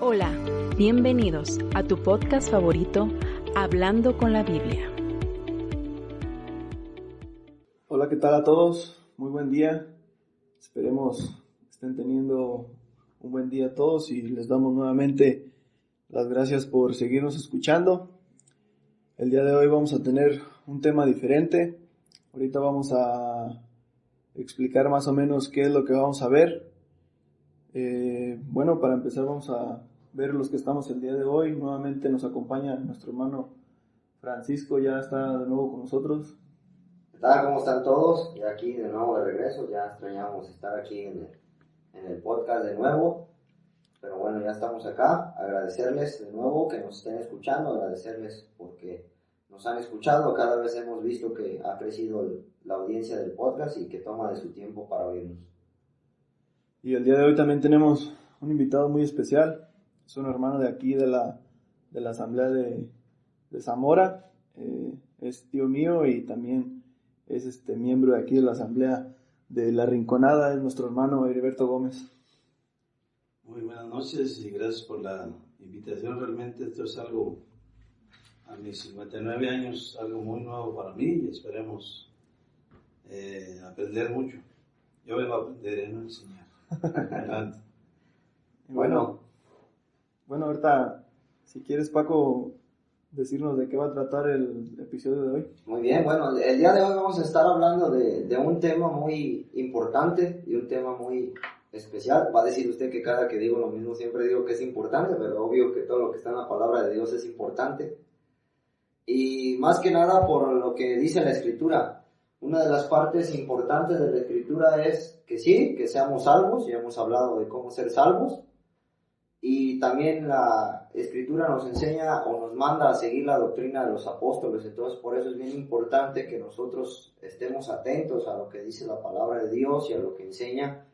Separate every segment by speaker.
Speaker 1: Hola, bienvenidos a tu podcast favorito, Hablando con la Biblia.
Speaker 2: Hola, ¿qué tal a todos? Muy buen día. Esperemos estén teniendo un buen día a todos y les damos nuevamente las gracias por seguirnos escuchando. El día de hoy vamos a tener un tema diferente. Ahorita vamos a explicar más o menos qué es lo que vamos a ver. Para empezar vamos a ver los que estamos el día de hoy. Nuevamente nos acompaña nuestro hermano Francisco, ya está de nuevo con nosotros.
Speaker 3: ¿Qué tal? ¿Cómo están todos? Ya aquí de nuevo de regreso, ya extrañamos estar aquí en el podcast de nuevo, pero bueno, ya estamos acá. Agradecerles de nuevo que nos estén escuchando, agradecerles porque nos han escuchado, cada vez hemos visto que ha crecido la audiencia del podcast y que toma de su tiempo para oírnos.
Speaker 2: Y el día de hoy también tenemos un invitado muy especial, es un hermano de aquí de la asamblea de Zamora, es tío mío y también es miembro de aquí de la asamblea de La Rinconada, es nuestro hermano Heriberto Gómez.
Speaker 4: Muy buenas noches y gracias por la invitación. Realmente esto es algo, a mis 59 años, algo muy nuevo para mí y esperemos aprender mucho. Yo vengo a aprender, no a enseñar. Adelante.
Speaker 2: Bueno, ahorita, si quieres, Paco, decirnos de qué va a tratar el episodio de hoy.
Speaker 3: Muy bien, bueno, el día de hoy vamos a estar hablando de un tema muy importante y un tema muy especial. Va a decir usted que cada que digo lo mismo siempre digo que es importante, pero obvio que todo lo que está en la palabra de Dios es importante. Y más que nada por lo que dice la Escritura. Una de las partes importantes de la Escritura es que sí, que seamos salvos. Ya hemos hablado de cómo ser salvos. Y también la Escritura nos enseña o nos manda a seguir la doctrina de los apóstoles. Entonces por eso es bien importante que nosotros estemos atentos a lo que dice la palabra de Dios y a lo que enseña,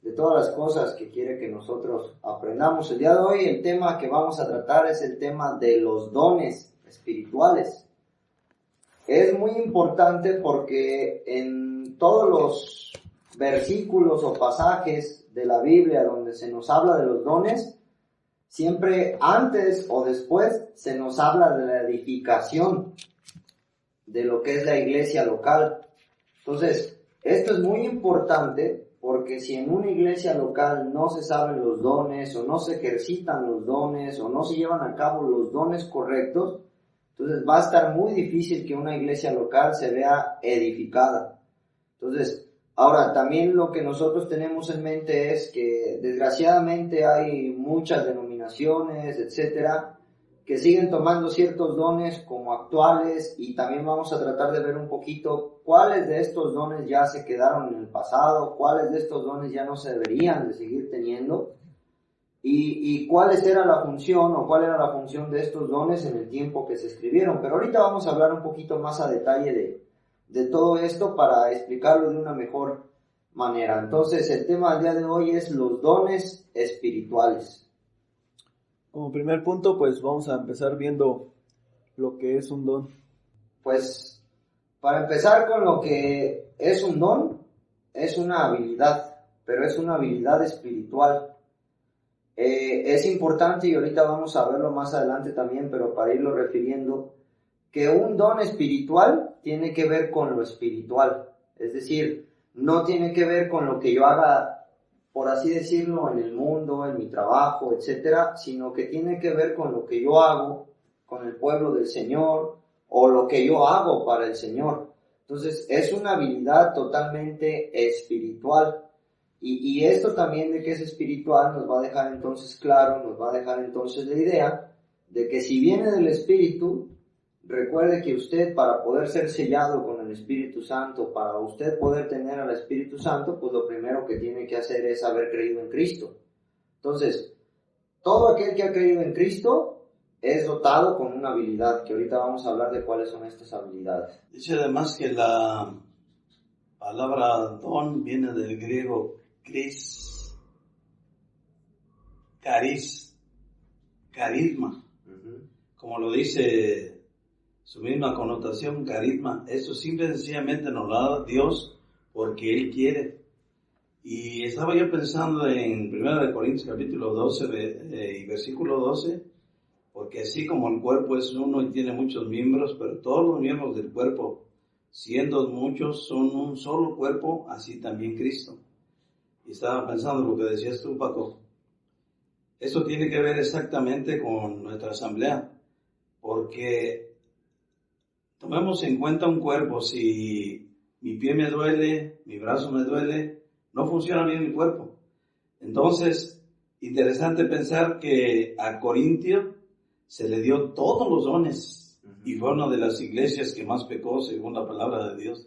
Speaker 3: de todas las cosas que quiere que nosotros aprendamos. El día de hoy el tema que vamos a tratar es el tema de los dones espirituales. Es muy importante porque en todos los versículos o pasajes de la Biblia donde se nos habla de los dones, siempre antes o después se nos habla de la edificación de lo que es la iglesia local. Entonces, esto es muy importante porque si en una iglesia local no se saben los dones o no se ejercitan los dones o no se llevan a cabo los dones correctos, entonces va a estar muy difícil que una iglesia local se vea edificada. Entonces, ahora también lo que nosotros tenemos en mente es que desgraciadamente hay muchas denominaciones, etcétera, que siguen tomando ciertos dones como actuales, y también vamos a tratar de ver un poquito cuáles de estos dones ya se quedaron en el pasado, cuáles de estos dones ya no se deberían de seguir teniendo, y cuál era la función de estos dones en el tiempo que se escribieron. Pero ahorita vamos a hablar un poquito más a detalle de todo esto para explicarlo de una mejor manera. Entonces, el tema del día de hoy es los dones espirituales.
Speaker 2: Como primer punto, pues vamos a empezar viendo lo que es un don.
Speaker 3: Pues, para empezar con lo que es un don, es una habilidad, pero es una habilidad espiritual. Es importante, y ahorita vamos a verlo más adelante también, pero para irlo refiriendo, que un don espiritual tiene que ver con lo espiritual. Es decir, no tiene que ver con lo que yo haga, por así decirlo, en el mundo, en mi trabajo, etcétera, sino que tiene que ver con lo que yo hago con el pueblo del Señor o lo que yo hago para el Señor. Entonces, es una habilidad totalmente espiritual. Y esto también de que es espiritual nos va a dejar entonces claro, nos va a dejar entonces la idea de que si viene del Espíritu, recuerde que usted, para poder ser sellado con el Espíritu Santo, para usted poder tener al Espíritu Santo, pues lo primero que tiene que hacer es haber creído en Cristo. Entonces, todo aquel que ha creído en Cristo es dotado con una habilidad, que ahorita vamos a hablar de cuáles son estas habilidades.
Speaker 4: Dice además que la palabra don viene del griego carisma. Como lo dice su misma connotación, carisma. Eso simple y sencillamente nos lo da Dios porque Él quiere. Y estaba yo pensando en 1 Corintios capítulo 12 y versículo 12, porque así como el cuerpo es uno y tiene muchos miembros, pero todos los miembros del cuerpo, siendo muchos, son un solo cuerpo, así también Cristo. Y estaba pensando en lo que decías tú, Paco. Esto tiene que ver exactamente con nuestra asamblea, porque tomemos en cuenta un cuerpo. Si mi pie me duele, mi brazo me duele, no funciona bien mi cuerpo. Entonces, interesante pensar que a Corintio se le dio todos los dones y fue una de las iglesias que más pecó según la palabra de Dios.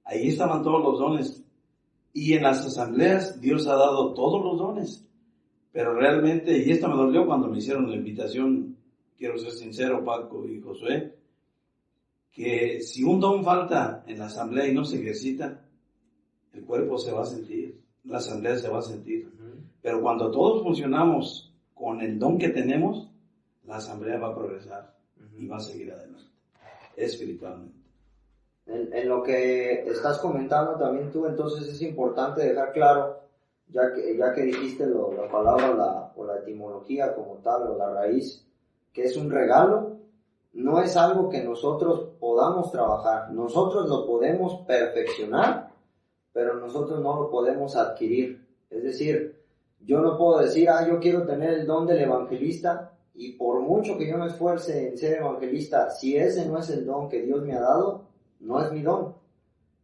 Speaker 4: Ahí estaban todos los dones. Y en las asambleas Dios ha dado todos los dones. Pero realmente, y esto me dolió cuando me hicieron la invitación, quiero ser sincero, Paco y Josué, que si un don falta en la asamblea y no se ejercita, el cuerpo se va a sentir, la asamblea se va a sentir. Pero cuando todos funcionamos con el don que tenemos, la asamblea va a progresar y va a seguir adelante, espiritualmente.
Speaker 3: En lo que estás comentando también tú, entonces es importante dejar claro, ya que dijiste la palabra o la etimología como tal, o la raíz, que es un regalo, no es algo que nosotros podamos trabajar. Nosotros lo podemos perfeccionar, pero nosotros no lo podemos adquirir. Es decir, yo no puedo decir, yo quiero tener el don del evangelista, y por mucho que yo me esfuerce en ser evangelista, si ese no es el don que Dios me ha dado, no es mi don,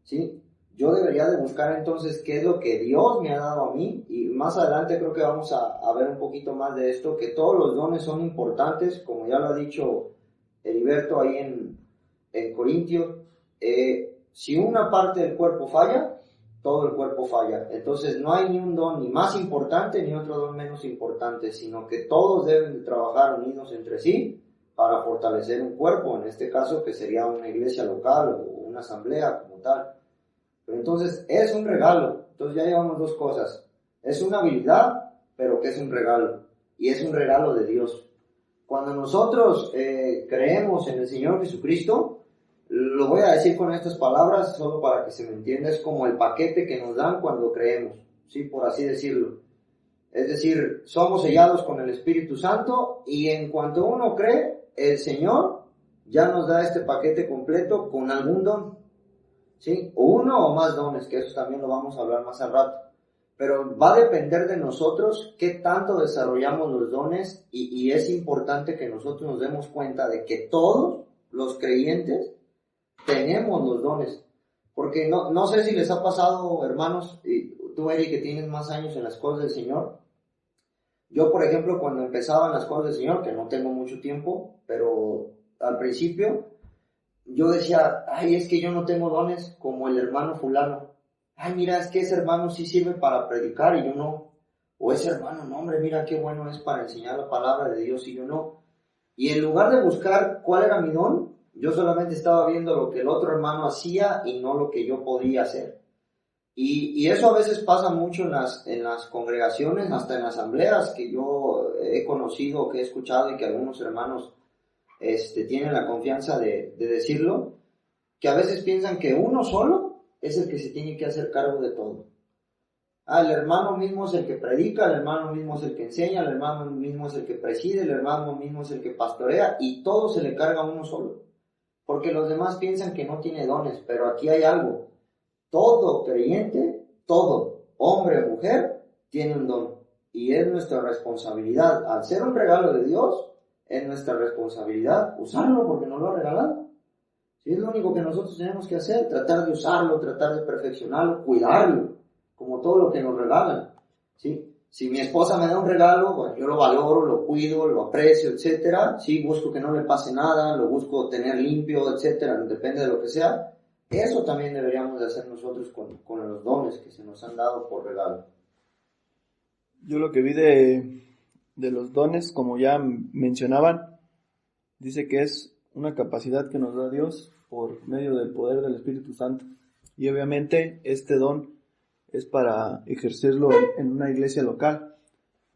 Speaker 3: ¿sí? Yo debería de buscar entonces qué es lo que Dios me ha dado a mí, y más adelante creo que vamos a ver un poquito más de esto, que todos los dones son importantes, como ya lo ha dicho Heriberto ahí en Corintios. Si una parte del cuerpo falla, todo el cuerpo falla. Entonces no hay ni un don ni más importante ni otro don menos importante, sino que todos deben de trabajar unidos entre sí para fortalecer un cuerpo, en este caso que sería una iglesia local o una asamblea como tal. Pero entonces es un regalo. Entonces ya llevamos dos cosas. Es una habilidad, pero que es un regalo. Y es un regalo de Dios. Cuando nosotros creemos en el Señor Jesucristo, lo voy a decir con estas palabras solo para que se me entienda, es como el paquete que nos dan cuando creemos, ¿sí? Por así decirlo. Es decir, somos sellados con el Espíritu Santo, y en cuanto uno cree, el Señor ya nos da este paquete completo con algún don, ¿sí? O uno o más dones, que eso también lo vamos a hablar más al rato. Pero va a depender de nosotros qué tanto desarrollamos los dones, y es importante que nosotros nos demos cuenta de que todos los creyentes tenemos los dones. Porque no sé si les ha pasado, hermanos, y tú, Eri, que tienes más años en las cosas del Señor. Yo, por ejemplo, cuando empezaba en las cosas del Señor, que no tengo mucho tiempo, pero al principio, yo decía, es que yo no tengo dones como el hermano fulano. Mira, es que ese hermano sí sirve para predicar y yo no. O ese hermano, no, hombre, mira qué bueno es para enseñar la palabra de Dios y yo no. Y en lugar de buscar cuál era mi don, yo solamente estaba viendo lo que el otro hermano hacía y no lo que yo podía hacer. Y eso a veces pasa mucho en las congregaciones, hasta en asambleas que yo he conocido, que he escuchado y que algunos hermanos tienen la confianza de decirlo, que a veces piensan que uno solo es el que se tiene que hacer cargo de todo. El hermano mismo es el que predica, el hermano mismo es el que enseña, el hermano mismo es el que preside, el hermano mismo es el que pastorea, y todo se le carga a uno solo. Porque los demás piensan que no tiene dones, pero aquí hay algo. Todo creyente, todo, hombre o mujer, tiene un don. Y es nuestra responsabilidad, al ser un regalo de Dios, es nuestra responsabilidad usarlo porque nos lo ha regalado. Sí, es lo único que nosotros tenemos que hacer, tratar de usarlo, tratar de perfeccionarlo, cuidarlo, como todo lo que nos regalan. ¿Sí? Si mi esposa me da un regalo, bueno, yo lo valoro, lo cuido, lo aprecio, etcétera. Sí, busco que no le pase nada, lo busco tener limpio, etcétera, depende de lo que sea. Eso también deberíamos de hacer nosotros con los dones que se nos han dado por regalo.
Speaker 2: Yo lo que vi de los dones, como ya mencionaban, dice que es una capacidad que nos da Dios por medio del poder del Espíritu Santo. Y obviamente este don es para ejercerlo en una iglesia local.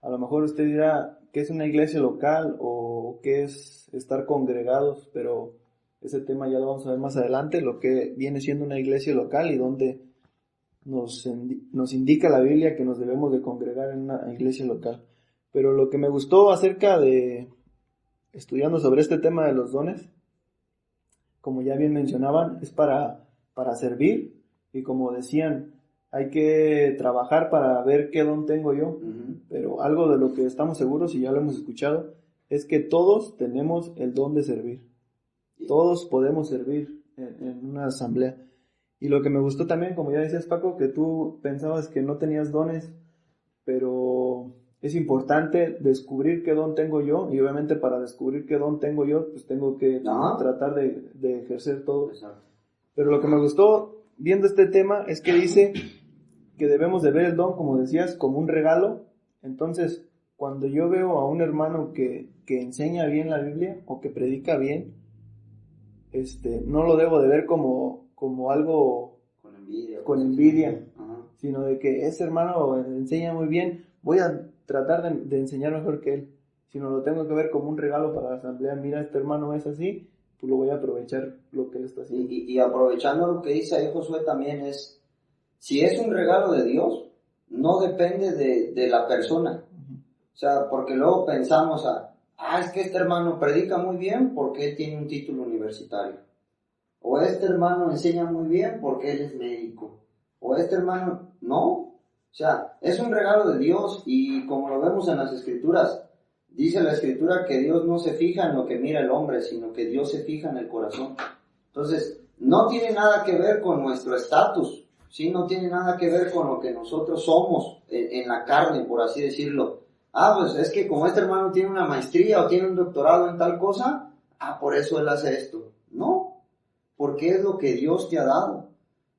Speaker 2: A lo mejor usted dirá, ¿qué es una iglesia local o qué es estar congregados? Pero ese tema ya lo vamos a ver más adelante, lo que viene siendo una iglesia local y dónde nos indica la Biblia que nos debemos de congregar en una iglesia local. Pero lo que me gustó acerca de estudiando sobre este tema de los dones, como ya bien mencionaban, es para servir, y como decían, hay que trabajar para ver qué don tengo yo. Pero algo de lo que estamos seguros, y ya lo hemos escuchado, es que todos tenemos el don de servir. Todos podemos servir en una asamblea. Y lo que me gustó también, como ya decías, Paco, que tú pensabas que no tenías dones, pero es importante descubrir qué don tengo yo, y obviamente para descubrir qué don tengo yo, pues tengo que tratar de ejercer todo.
Speaker 3: Exacto.
Speaker 2: Pero lo que me gustó viendo este tema es que dice que debemos de ver el don, como decías, como un regalo. Entonces, cuando yo veo a un hermano que enseña bien la Biblia o que predica bien, no lo debo de ver como algo con envidia, sino de que ese hermano enseña muy bien, voy a tratar de enseñar mejor que él, sino lo tengo que ver como un regalo para la asamblea. Mira, este hermano es así, pues lo voy a aprovechar lo que él está haciendo.
Speaker 3: Y aprovechando lo que dice ahí Josué también es, si es un regalo de Dios, no depende de la persona. O sea, porque luego pensamos es que este hermano predica muy bien porque él tiene un título universitario. O este hermano enseña muy bien porque él es médico. O este hermano, no. O sea, es un regalo de Dios, y como lo vemos en las Escrituras, dice la Escritura que Dios no se fija en lo que mira el hombre, sino que Dios se fija en el corazón. Entonces, no tiene nada que ver con nuestro estatus, ¿sí? No tiene nada que ver con lo que nosotros somos en la carne, por así decirlo. Pues es que como este hermano tiene una maestría o tiene un doctorado en tal cosa, por eso él hace esto. No, porque es lo que Dios te ha dado.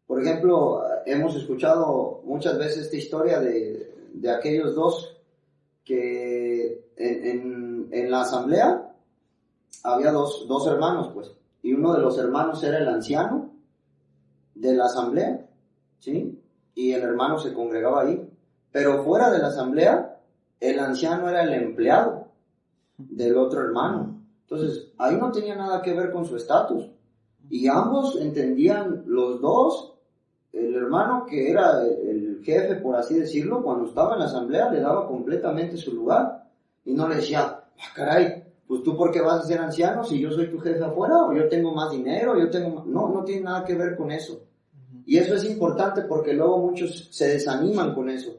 Speaker 3: Por ejemplo, hemos escuchado muchas veces esta historia de aquellos dos que en la asamblea había dos hermanos, pues, y uno de los hermanos era el anciano de la asamblea, ¿sí? Y el hermano se congregaba ahí. Pero fuera de la asamblea, el anciano era el empleado del otro hermano. Entonces, ahí no tenía nada que ver con su estatus. Y ambos entendían, los dos, el hermano que era el jefe, por así decirlo, cuando estaba en la asamblea le daba completamente su lugar. Y no le decía, caray, pues tú por qué vas a ser anciano si yo soy tu jefe afuera, o yo tengo más dinero, No tiene nada que ver con eso. Y eso es importante porque luego muchos se desaniman con eso.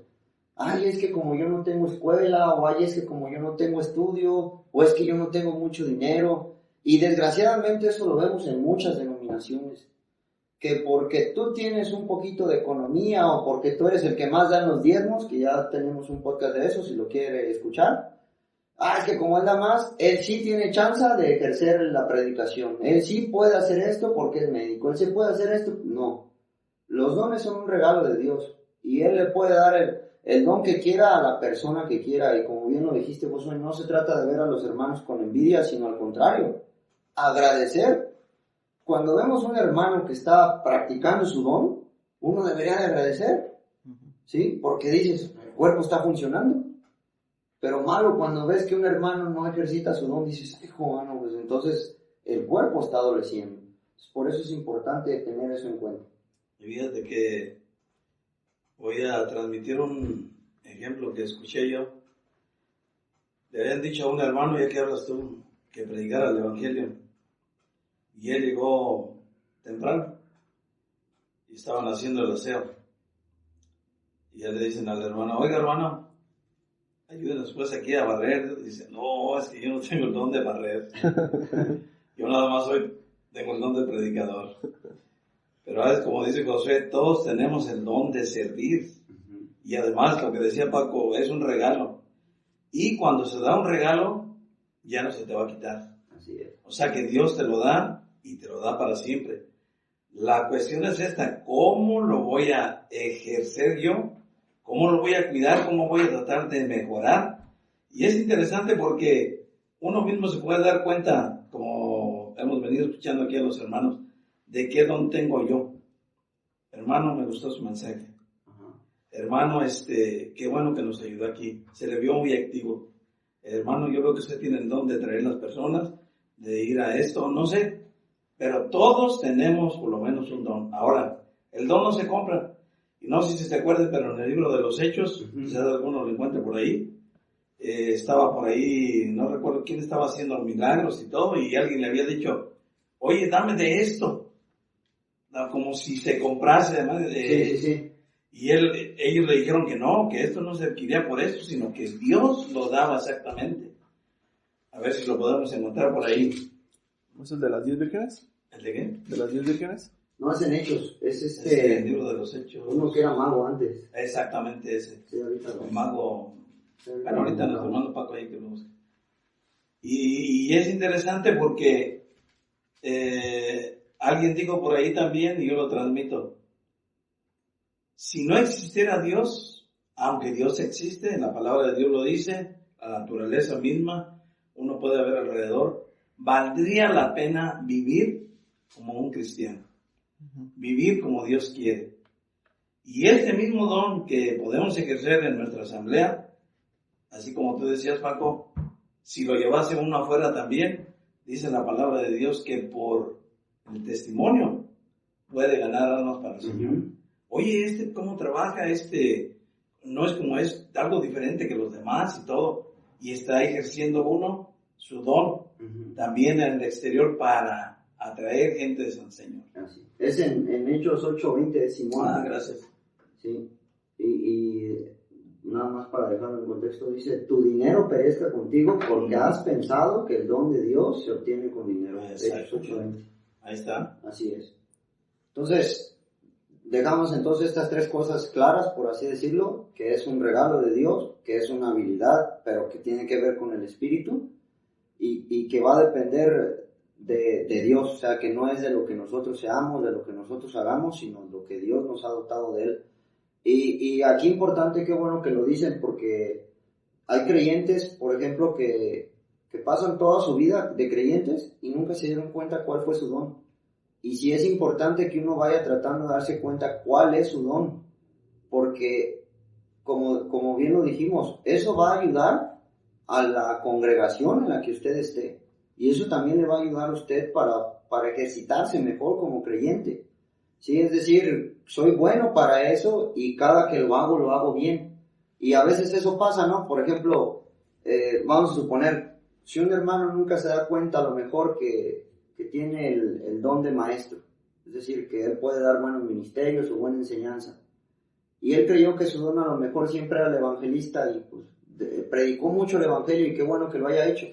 Speaker 3: Es que como yo no tengo escuela, o es que como yo no tengo estudio, o es que yo no tengo mucho dinero. Y desgraciadamente eso lo vemos en muchas denominaciones. Que porque tú tienes un poquito de economía, o porque tú eres el que más da en los diezmos, que ya tenemos un podcast de eso si lo quiere escuchar. Es que como él da más, él sí tiene chance de ejercer la predicación. Él sí puede hacer esto porque es médico. Él sí puede hacer esto. No. Los dones son un regalo de Dios. Y Él le puede dar el don que quiera a la persona que quiera. Y como bien lo dijiste, Josué, no se trata de ver a los hermanos con envidia, sino al contrario. Agradecer. Cuando vemos un hermano que está practicando su don, uno debería de agradecer. ¿Sí? Porque dices, el cuerpo está funcionando. Pero malo cuando ves que un hermano no ejercita su don, dices, pues entonces el cuerpo está adoleciendo. Por eso es importante tener eso en cuenta.
Speaker 4: Y fíjate que voy a transmitir un ejemplo que escuché yo. Le habían dicho a un hermano, ya que hablas tú, que predicara el evangelio. Y él llegó temprano y estaban haciendo el aseo. Y ya le dicen al hermano, oiga hermano, ayúdenos pues aquí a barrer. Y dice, no, es que yo no tengo el don de barrer. Yo nada más tengo el don de predicador. Pero es como dice Josué, todos tenemos el don de servir. Y además, lo que decía Paco, es un regalo. Y cuando se da un regalo, ya no se te va a quitar.
Speaker 3: Así es.
Speaker 4: O sea que Dios te lo da y te lo da para siempre. La cuestión es esta, ¿cómo lo voy a ejercer yo? ¿Cómo lo voy a cuidar? ¿Cómo voy a tratar de mejorar? Y es interesante porque uno mismo se puede dar cuenta, como hemos venido escuchando aquí a los hermanos, de qué don tengo yo. Hermano, me gustó su mensaje. Hermano, qué bueno que nos ayudó aquí. Se le vio muy activo. Hermano, yo veo que usted tiene el don de traer las personas, de ir a esto, no sé. Pero todos tenemos por lo menos un don. Ahora, el don no se compra. Y no sé si se acuerdan, pero en el libro de los Hechos, quizás alguno lo encuentre por ahí, estaba por ahí, no recuerdo quién estaba haciendo milagros y todo, y alguien le había dicho, oye, dame de esto, como si se comprase, además
Speaker 3: Sí.
Speaker 4: Y ellos le dijeron que no, que esto no se adquiría por esto, sino que Dios lo daba exactamente. A ver si lo podemos encontrar por ahí.
Speaker 2: ¿No es el de las 10 vírgenes?
Speaker 4: ¿El de qué?
Speaker 2: ¿De las 10 vírgenes?
Speaker 3: No es en Hechos, es
Speaker 4: El libro de los Hechos.
Speaker 3: uno que era mago antes.
Speaker 4: Exactamente ese.
Speaker 3: Sí, ahorita lo...
Speaker 4: El mago. Bueno, ahorita nuestro hermano Paco ahí que lo busca. Y es interesante porque alguien dijo por ahí también, y yo lo transmito, si no existiera Dios, aunque Dios existe, la palabra de Dios lo dice, la naturaleza misma, uno puede ver alrededor, valdría la pena vivir como un cristiano, vivir como Dios quiere. Y este mismo don que podemos ejercer en nuestra asamblea, así como tú decías, Paco, si lo llevase uno afuera también, dice la palabra de Dios que por el testimonio puede ganar almas para el Señor. Oye, ¿cómo trabaja? No es como es, algo diferente que los demás y todo, y está ejerciendo uno su don también en el exterior para atraer gente de San Señor.
Speaker 3: Así. Es en Hechos 8:20 de Simón.
Speaker 4: Gracias.
Speaker 3: Sí, y nada más para dejarlo en contexto, dice, tu dinero perezca contigo porque has pensado que el don de Dios se obtiene con dinero. Hechos 8:20.
Speaker 4: Ahí está.
Speaker 3: Así es. Entonces, dejamos entonces estas tres cosas claras, por así decirlo, que es un regalo de Dios, que es una habilidad, pero que tiene que ver con el Espíritu, y que va a depender de Dios, o sea, que no es de lo que nosotros seamos, de lo que nosotros hagamos, sino lo que Dios nos ha dotado de Él. Y aquí importante, qué bueno que lo dicen, porque hay creyentes, por ejemplo, que pasan toda su vida de creyentes y nunca se dieron cuenta cuál fue su don. Y sí es importante que uno vaya tratando de darse cuenta cuál es su don, porque como bien lo dijimos, eso va a ayudar a la congregación en la que usted esté, y eso también le va a ayudar a usted para ejercitarse mejor como creyente. Sí, es decir, soy bueno para eso y cada que lo hago bien. Y a veces eso pasa, ¿no? Por ejemplo, vamos a suponer, si un hermano nunca se da cuenta a lo mejor que tiene el don de maestro, es decir, que él puede dar buenos ministerios o buena enseñanza, y él creyó que su don a lo mejor siempre era el evangelista y pues predicó mucho el evangelio y qué bueno que lo haya hecho,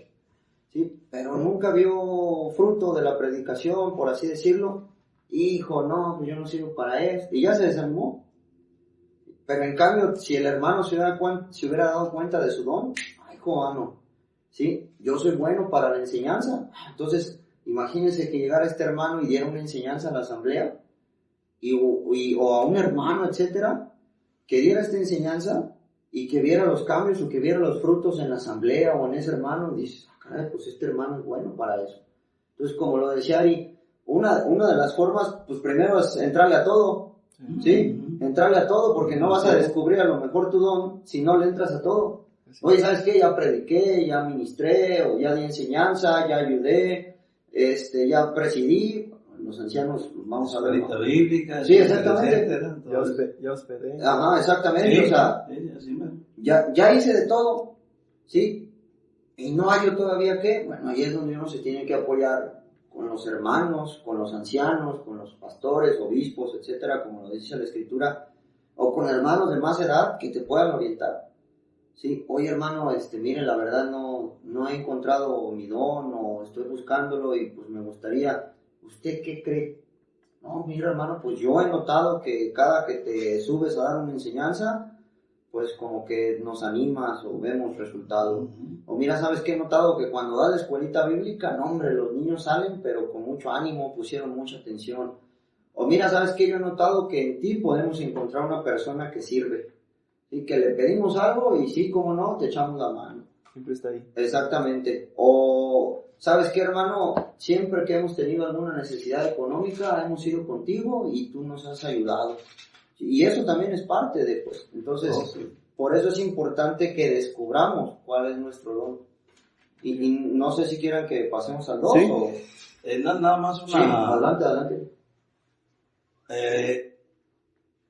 Speaker 3: ¿sí? Pero nunca vio fruto de la predicación, por así decirlo. Hijo, no, pues yo no sirvo para esto, y ya se desanimó. Pero en cambio, si el hermano se hubiera dado cuenta de su don, ay, hermano, ¿sí? Yo soy bueno para la enseñanza. Entonces, imagínense que llegara este hermano y diera una enseñanza a la asamblea, o a un hermano, etcétera, que diera esta enseñanza y que viera los cambios o que viera los frutos en la asamblea o en ese hermano, y dices, caray, pues este hermano es bueno para eso. Entonces, como lo decía Ari, una de las formas, pues primero es entrarle a todo, ¿sí? Entrarle a todo, porque no vas a descubrir a lo mejor tu don si no le entras a todo. Oye, ¿sabes qué? Ya prediqué, ya ministré, o ya di enseñanza, ya ayudé, ya presidí. Los ancianos, vamos a ver, ¿no?
Speaker 4: Bíblica,
Speaker 3: sí, exactamente.
Speaker 4: Etcétera,
Speaker 2: Ya hospedé.
Speaker 3: Ajá, exactamente,
Speaker 4: sí,
Speaker 3: o sea,
Speaker 4: sí,
Speaker 3: ya hice de todo, ¿sí? Y no hallo todavía qué. Bueno, ahí es donde uno se tiene que apoyar con los hermanos, con los ancianos, con los pastores, obispos, etcétera, como lo dice la Escritura, o con hermanos de más edad que te puedan orientar. Sí, oye hermano, mire, la verdad no he encontrado mi don, o estoy buscándolo y pues me gustaría. ¿Usted qué cree? No, mira hermano, pues yo he notado que cada que te subes a dar una enseñanza, pues como que nos animas o vemos resultados. O mira, ¿sabes qué? He notado que cuando das la escuelita bíblica, no hombre, los niños salen, pero con mucho ánimo, pusieron mucha atención. O mira, ¿sabes qué? Yo he notado que en ti podemos encontrar una persona que sirve. Y que le pedimos algo y sí, como no, te echamos la mano.
Speaker 2: Siempre está ahí.
Speaker 3: Exactamente. O, ¿sabes qué, hermano? Siempre que hemos tenido alguna necesidad económica, hemos ido contigo y tú nos has ayudado. Y eso también es parte de, pues, entonces, por eso es importante que descubramos cuál es nuestro don. Y no sé si quieran que pasemos al 2
Speaker 2: ¿Sí?
Speaker 3: o...
Speaker 4: nada más una...
Speaker 3: Sí, adelante.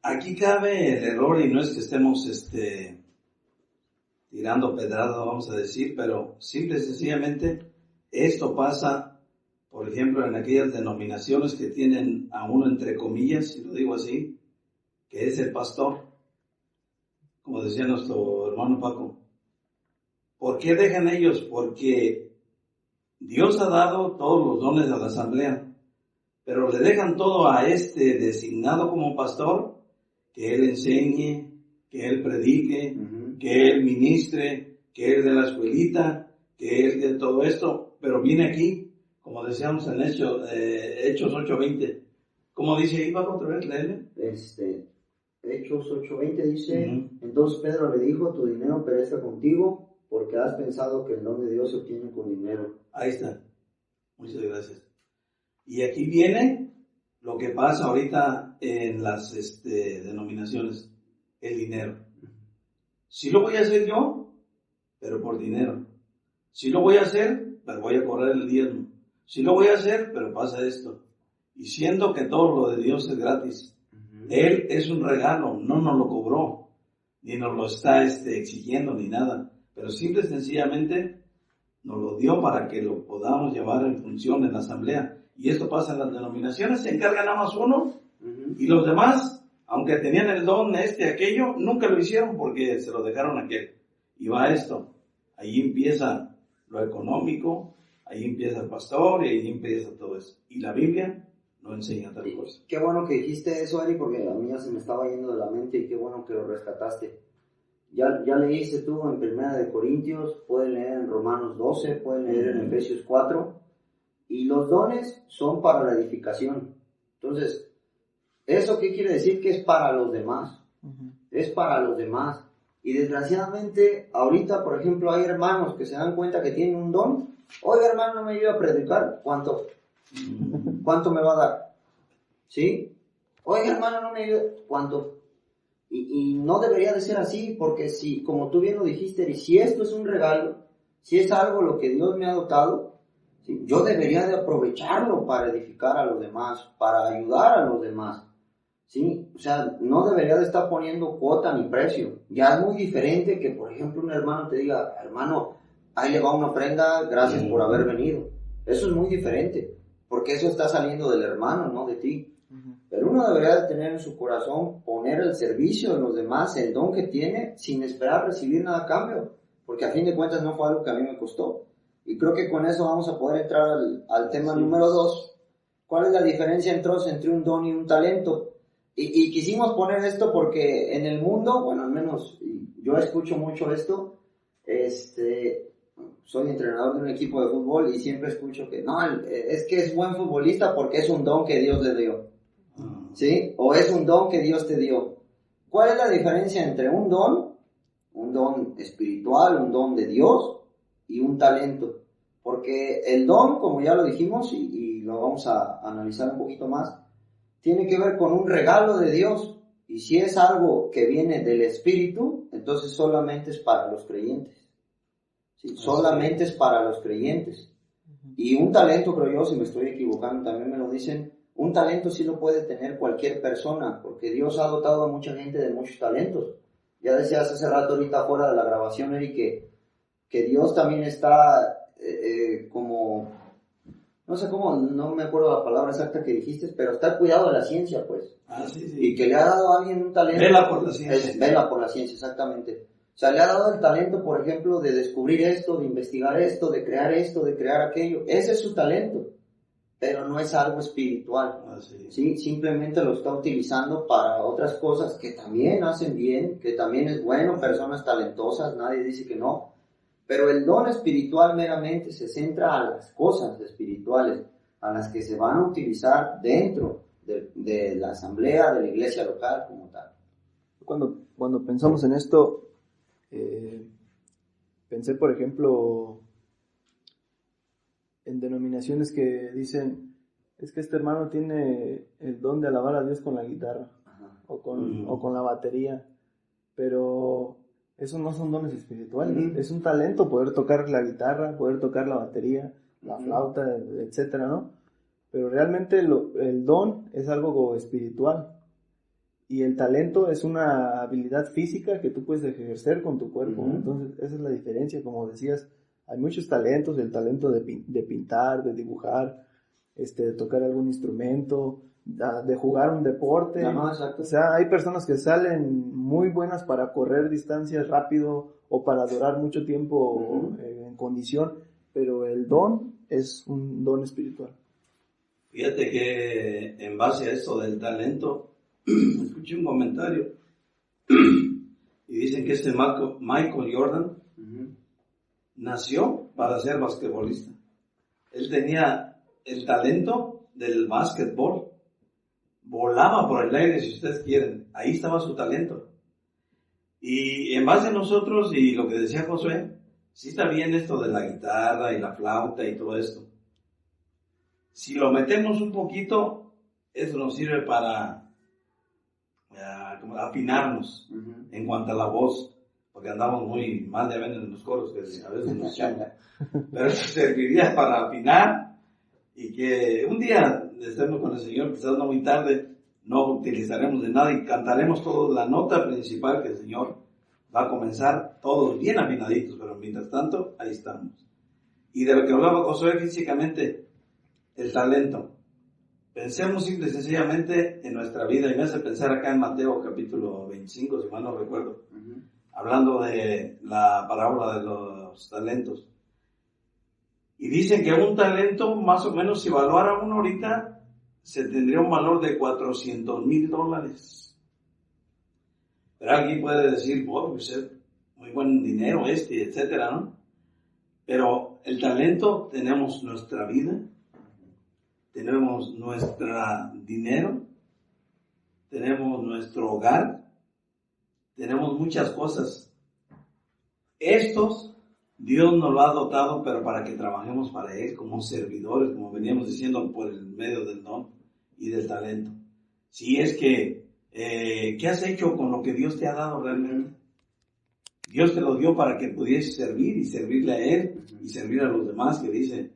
Speaker 4: aquí cabe el error, y no es que estemos tirando pedradas, vamos a decir, pero simple y sencillamente esto pasa, por ejemplo, en aquellas denominaciones que tienen a uno entre comillas, si lo digo así, que es el pastor, como decía nuestro hermano Paco. ¿Por qué dejan ellos? Porque Dios ha dado todos los dones a la asamblea, pero le dejan todo a este designado como pastor, que él enseñe, que él predique, que él ministre, que él de la escuelita, que él de todo esto, pero viene aquí, como decíamos en Hechos 8:20. ¿Cómo dice ahí, Paco, otra vez? Léele.
Speaker 3: Hechos 8:20 dice, entonces Pedro le dijo, tu dinero perezca contigo, porque has pensado que el don de Dios se obtiene con dinero.
Speaker 4: Ahí está. Muchas gracias. Y aquí viene lo que pasa ahorita en las denominaciones, el dinero. Sí lo voy a hacer yo, pero por dinero. Sí lo voy a hacer, pero voy a cobrar el diezmo. Sí lo voy a hacer, pero pasa esto. Y siendo que todo lo de Dios es gratis. Él es un regalo, no nos lo cobró, ni nos lo está exigiendo, ni nada. Pero simple y sencillamente nos lo dio para que lo podamos llevar en función en la asamblea. Y esto pasa en las denominaciones, se encarga nada más uno, y los demás, aunque tenían el don aquello, nunca lo hicieron porque se lo dejaron a aquel. Y va esto, ahí empieza lo económico, ahí empieza el pastor, y ahí empieza todo eso. Y la Biblia no enseña tal cosa.
Speaker 3: Qué bueno que dijiste eso, Eri, porque a mí ya se me estaba yendo de la mente, y qué bueno que lo rescataste. Ya leíste tú en 1 Corintios, pueden leer en Romanos 12, pueden leer en Efesios 4, y los dones son para la edificación. Entonces, ¿eso qué quiere decir? Que es para los demás. Es para los demás. Y desgraciadamente, ahorita, por ejemplo, hay hermanos que se dan cuenta que tienen un don. Oiga, hermano, no me ayuda a predicar. ¿Cuánto me va a dar? ¿Sí? Oiga, hermano, no me ayuda. ¿Cuánto? Y no debería de ser así, porque si, como tú bien lo dijiste, y si esto es un regalo, si es algo lo que Dios me ha dotado, ¿sí? Yo debería de aprovecharlo para edificar a los demás, para ayudar a los demás, ¿sí? O sea, no debería de estar poniendo cuota ni precio. Ya es muy diferente que, por ejemplo, un hermano te diga, hermano, ahí le va una ofrenda, gracias por haber venido. Eso es muy diferente, porque eso está saliendo del hermano, no de ti. Pero uno debería de tener en su corazón poner el servicio de los demás, el don que tiene, sin esperar recibir nada a cambio, porque a fin de cuentas no fue algo que a mí me costó. Y creo que con eso vamos a poder entrar al tema número 2. ¿Cuál es la diferencia entonces entre un don y un talento? Y quisimos poner esto porque en el mundo, bueno, al menos yo escucho mucho esto, soy entrenador de un equipo de fútbol y siempre escucho que no, es que es buen futbolista porque es un don que Dios le dio. ¿Sí? O es un don que Dios te dio. ¿Cuál es la diferencia entre un don espiritual, un don de Dios, y un talento? Porque el don, como ya lo dijimos, y lo vamos a analizar un poquito más, tiene que ver con un regalo de Dios. Y si es algo que viene del Espíritu, entonces solamente es para los creyentes. ¿Sí? Solamente es para los creyentes. Y un talento, creo yo, si me estoy equivocando, también me lo dicen, un talento sí lo puede tener cualquier persona, porque Dios ha dotado a mucha gente de muchos talentos. Ya decías hace rato ahorita fuera de la grabación, Eric, que Dios también está como, no sé cómo, no me acuerdo la palabra exacta que dijiste, pero está al cuidado de la ciencia, pues.
Speaker 4: Sí.
Speaker 3: Y que le ha dado a alguien un talento.
Speaker 4: Vela por la ciencia.
Speaker 3: Vela por la ciencia, exactamente. O sea, le ha dado el talento, por ejemplo, de descubrir esto, de investigar esto, de crear aquello. Ese es su talento. Pero no es algo espiritual, ¿sí? Simplemente lo está utilizando para otras cosas que también hacen bien, que también es bueno, personas talentosas, nadie dice que no, pero el don espiritual meramente se centra a las cosas espirituales, a las que se van a utilizar dentro de la asamblea, de la iglesia local como tal.
Speaker 2: Cuando pensamos en esto, pensé, por ejemplo, en denominaciones que dicen, es que este hermano tiene el don de alabar a Dios con la guitarra o con la batería, pero esos no son dones espirituales, es un talento poder tocar la guitarra, poder tocar la batería, la flauta, etcétera, ¿no? Pero realmente el don es algo espiritual, Y el talento es una habilidad física que tú puedes ejercer con tu cuerpo.
Speaker 3: Ujú.
Speaker 2: Entonces, esa es la diferencia. Como decías, hay muchos talentos, el talento de pintar, de dibujar, de tocar algún instrumento, de jugar un deporte.
Speaker 3: Ajá, exacto.
Speaker 2: O sea, hay personas que salen muy buenas para correr distancias rápido o para durar mucho tiempo
Speaker 3: Ujú.
Speaker 2: en condición, pero el don es un don espiritual.
Speaker 4: Fíjate que en base a esto del talento, escuché un comentario y dicen que Michael Jordan
Speaker 3: Ujú.
Speaker 4: nació para ser basquetbolista. Él tenía el talento del básquetbol, volaba por el aire, si ustedes quieren, ahí estaba su talento. Y en base a nosotros, y lo que decía Josué, sí está bien esto de la guitarra y la flauta y todo esto. Si lo metemos un poquito, eso nos sirve para como afinarnos
Speaker 3: Ujú.
Speaker 4: en cuanto a la voz, porque andamos muy mal de en los coros, que a veces nos llaman. Pero eso serviría para afinar y que un día estemos con el Señor, quizás no muy tarde, no utilizaremos de nada y cantaremos todos la nota principal que el Señor va a comenzar, todos bien afinaditos, pero mientras tanto, ahí estamos. Y de lo que hablaba Josué físicamente, el talento. Pensemos simple y sencillamente en nuestra vida, y me hace pensar acá en Mateo capítulo 25, si mal no recuerdo,
Speaker 3: Ujú.
Speaker 4: hablando de la parábola de los talentos. Y dicen que un talento, más o menos, si evaluara uno ahorita, se tendría un valor de $400,000. Pero alguien puede decir, bueno, pues es muy buen dinero etcétera, ¿no? Pero el talento, tenemos nuestra vida, tenemos nuestro dinero, tenemos nuestro hogar, tenemos muchas cosas. Estos, Dios nos lo ha dotado, pero para que trabajemos para Él como servidores, como veníamos diciendo, por el medio del don y del talento. Si es que, ¿qué has hecho con lo que Dios te ha dado realmente? Dios te lo dio para que pudieses servir y servirle a Él y servir a los demás, que dice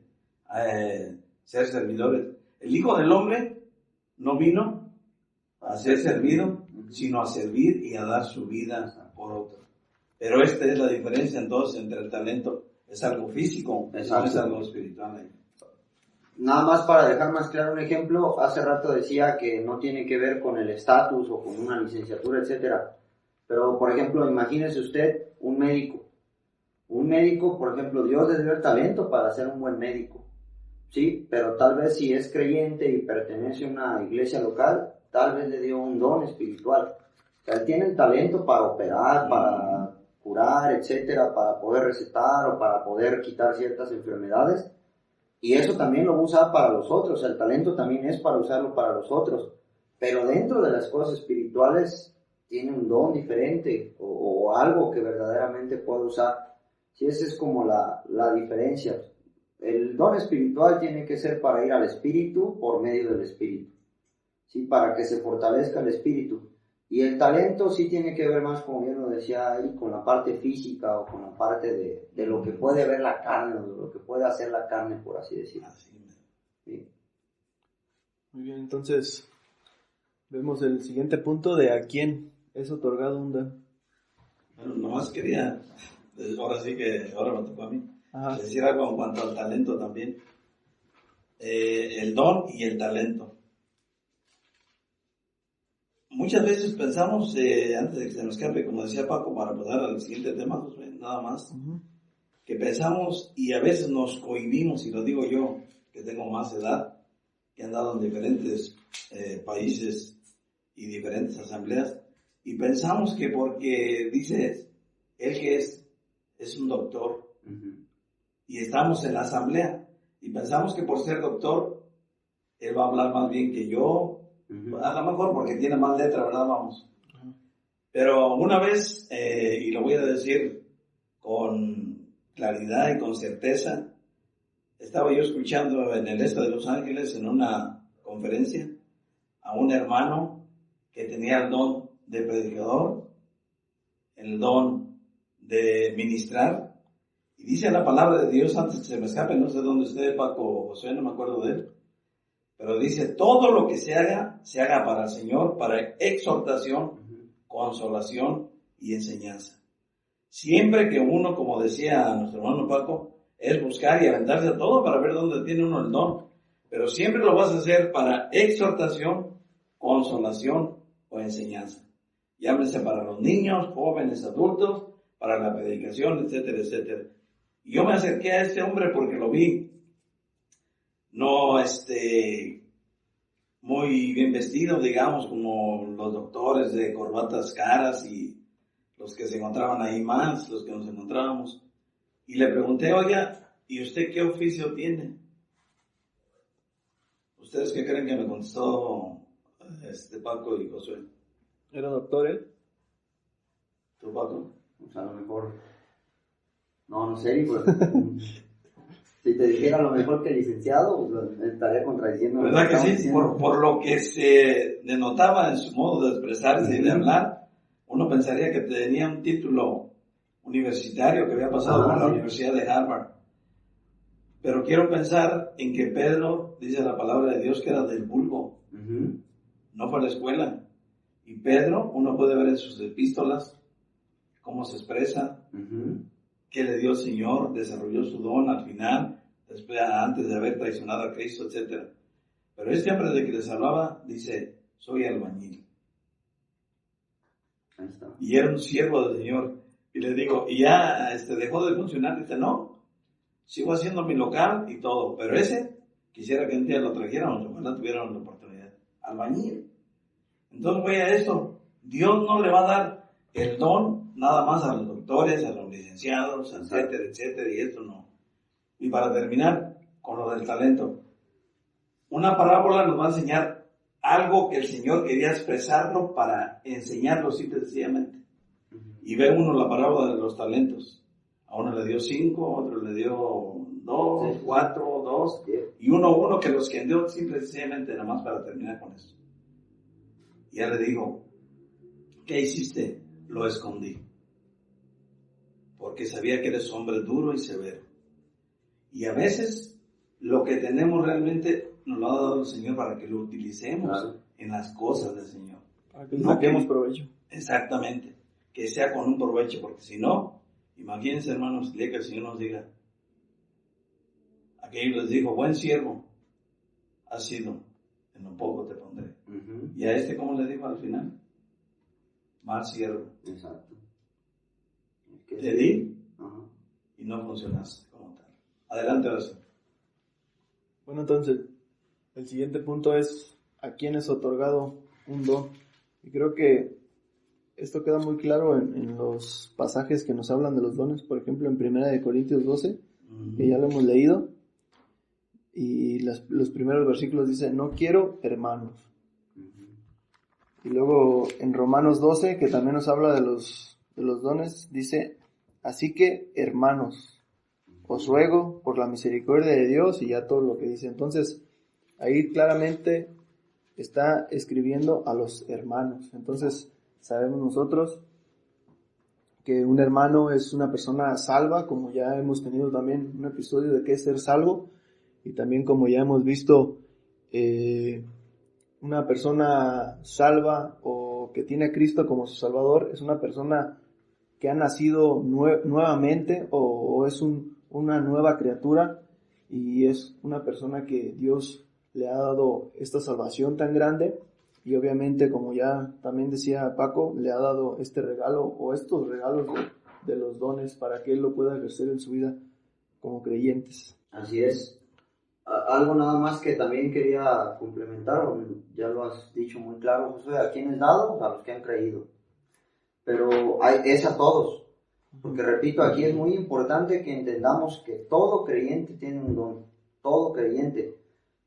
Speaker 4: ser servidores. El Hijo del Hombre no vino a ser servido, sino a servir y a dar su vida por otro. Pero esta es la diferencia entonces entre el talento. Es algo físico, no es algo espiritual.
Speaker 3: Nada más para dejar más claro un ejemplo, hace rato decía que no tiene que ver con el estatus o con una licenciatura, etcétera. Pero, por ejemplo, imagínese usted un médico. Un médico, por ejemplo, Dios le dio el talento para ser un buen médico. Sí, pero tal vez si es creyente y pertenece a una iglesia local, tal vez le dio un don espiritual. O sea, él tiene el talento para operar, para curar, etcétera, para poder recetar o para poder quitar ciertas enfermedades. Y eso también lo usa para los otros. El talento también es para usarlo para los otros. Pero dentro de las cosas espirituales tiene un don diferente o algo que verdaderamente puede usar. Sí, esa es como la diferencia. El don espiritual tiene que ser para ir al espíritu por medio del espíritu, ¿sí? Para que se fortalezca el espíritu. Y el talento sí tiene que ver más, como bien lo decía ahí, con la parte física o con la parte de lo que puede ver la carne, o de lo que puede hacer la carne, por así decirlo. ¿Sí?
Speaker 2: Muy bien, entonces vemos el siguiente punto de a quién es otorgado un don.
Speaker 4: Bueno, nomás quería, ahora sí que, ahora me tocó a mí,
Speaker 2: Ajá.
Speaker 4: decir algo en cuanto al talento también. El don y el talento. Muchas veces pensamos, antes de que se nos escape, como decía Paco, para pasar al siguiente tema, nada más, que pensamos y a veces nos cohibimos, y lo digo yo, que tengo más edad, que he andado en diferentes países y diferentes asambleas, y pensamos que porque dice él que es un doctor, y estamos en la asamblea, y pensamos que por ser doctor, él va a hablar más bien que yo, a lo mejor porque tiene más letra, ¿verdad? Vamos. Pero una vez, y lo voy a decir con claridad y con certeza, estaba yo escuchando en el este de Los Ángeles, en una conferencia, a un hermano que tenía el don de predicador, el don de ministrar, y dice la palabra de Dios, antes que se me escape, no sé dónde esté Paco o José, no me acuerdo de él, Pero dice, todo lo que se haga para el Señor, para exhortación, consolación y enseñanza. Siempre que uno, como decía nuestro hermano Paco, es buscar y aventarse a todo para ver dónde tiene uno el don. Pero siempre lo vas a hacer para exhortación, consolación o enseñanza. Llámese para los niños, jóvenes, adultos, para la predicación, etcétera, etcétera. Y yo me acerqué a este hombre porque lo vi, no muy bien vestido, digamos, como los doctores de corbatas caras y los que se encontraban ahí más, los que nos encontrábamos. Y le pregunté, oiga, ¿y usted qué oficio tiene? ¿Ustedes qué creen que me contestó Paco y Josué?
Speaker 2: ¿Era doctor él?
Speaker 4: ¿Tú, Paco?
Speaker 3: Pues a lo mejor, no sé, pues, si te dijera a lo mejor que licenciado, estaría contradiciendo.
Speaker 4: ¿Verdad que sí? Por lo que se denotaba en su modo de expresarse y de hablar, uno pensaría que tenía un título universitario que había pasado por la Universidad de Harvard. Pero quiero pensar en que Pedro, dice la palabra de Dios, que era del vulgo, no fue a la escuela. Y Pedro, uno puede ver en sus epístolas cómo se expresa, qué le dio el Señor, desarrolló su don al final, después, antes de haber traicionado a Cristo, etc. Pero este hombre de que les hablaba, dice, soy albañil.
Speaker 3: Ahí está.
Speaker 4: Y era un siervo del Señor. Y le digo, ¿y ya dejó de funcionar? Dice, no, sigo haciendo mi local y todo, pero ese, quisiera que un día lo trajeran, ojalá tuvieran la oportunidad. Albañil. Entonces, voy a esto, Dios no le va a dar el don nada más a los doctores, a los licenciados, etcétera, etcétera, y esto no. Y para terminar con lo del talento, una parábola nos va a enseñar algo que el Señor quería expresarlo para enseñarlo simple y sencillamente. Y ve uno la parábola de los talentos. A uno le dio 5, a otro le dio 2, 4, 2, y uno que los que dio simple y sencillamente, nada más para terminar con esto. Y ya le digo, ¿qué hiciste? Lo escondí. Porque sabía que eres hombre duro y severo. Y a veces lo que tenemos realmente nos lo ha dado el Señor para que lo utilicemos en las cosas del Señor.
Speaker 2: Para que le saquemos provecho.
Speaker 4: Exactamente. Que sea con un provecho, porque si no, imagínense, hermanos, el día que el Señor nos diga, aquello les dijo, buen siervo, has sido, en lo poco te pondré. Y a ¿cómo le dijo al final? Mal siervo.
Speaker 3: Exacto.
Speaker 4: Te di y no funcionaste como tal. Adelante, oración.
Speaker 2: Bueno, entonces, el siguiente punto es a quién es otorgado un don. Y creo que esto queda muy claro en los pasajes que nos hablan de los dones. Por ejemplo, en 1 Corintios 12, que ya lo hemos leído. Y los primeros versículos dicen, no quiero hermanos. Y luego en Romanos 12, que también nos habla de los dones, dice, así que hermanos, os ruego por la misericordia de Dios, y ya todo lo que dice. Entonces, ahí claramente está escribiendo a los hermanos. Entonces, sabemos nosotros que un hermano es una persona salva, como ya hemos tenido también un episodio de qué es ser salvo, y también como ya hemos visto, una persona salva o que tiene a Cristo como su Salvador es una persona que ha nacido nuevamente o es una nueva criatura, y es una persona que Dios le ha dado esta salvación tan grande, y obviamente, como ya también decía Paco, le ha dado este regalo o estos regalos de los dones para que él lo pueda ejercer en su vida como creyentes.
Speaker 3: Así es. Algo nada más que también quería complementar, ya lo has dicho muy claro, Josué, ¿a quién es dado? A los que han creído. Pero es a todos. Porque repito, aquí es muy importante que entendamos que todo creyente tiene un don. Todo creyente.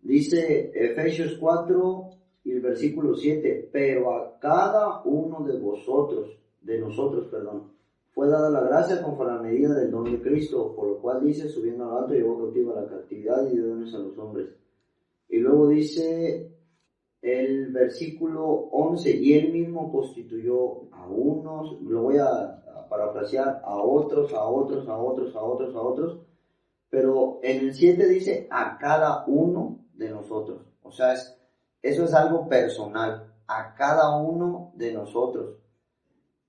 Speaker 3: Dice Efesios 4 y el versículo 7, pero a cada uno de nosotros, fue dada la gracia conforme a la medida del don de Cristo, por lo cual dice, subiendo al alto llevó cautiva la cautividad y dio dones a los hombres. Y luego dice el versículo 11, y él mismo constituyó a unos, lo voy a parafrasear, a otros, pero en el 7 dice a cada uno de nosotros. O sea, eso es algo personal, a cada uno de nosotros.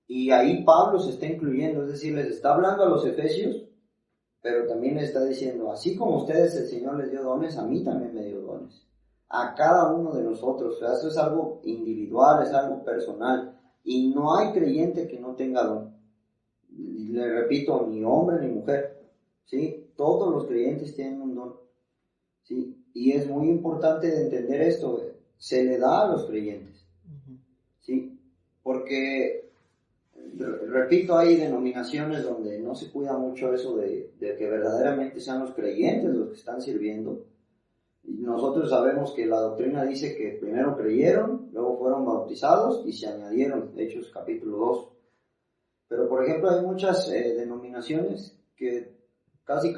Speaker 3: Y ahí Pablo se está incluyendo, es decir, les está hablando a los efesios, pero también les está diciendo, así como a ustedes el Señor les dio dones, a mí también me dio dones. A cada uno de nosotros. O sea, eso es algo individual, es algo personal. Y no hay creyente que no tenga don. Le repito, ni hombre ni mujer. ¿Sí? Todos los creyentes tienen un don. ¿Sí? Y es muy importante de entender esto. Se le da a los creyentes. ¿Sí? Porque, repito, hay denominaciones donde no se cuida mucho eso de que verdaderamente sean los creyentes los que están sirviendo. Nosotros sabemos que la doctrina dice que primero creyeron, luego fueron bautizados y se añadieron, Hechos capítulo 2. Pero por ejemplo hay muchas denominaciones que casi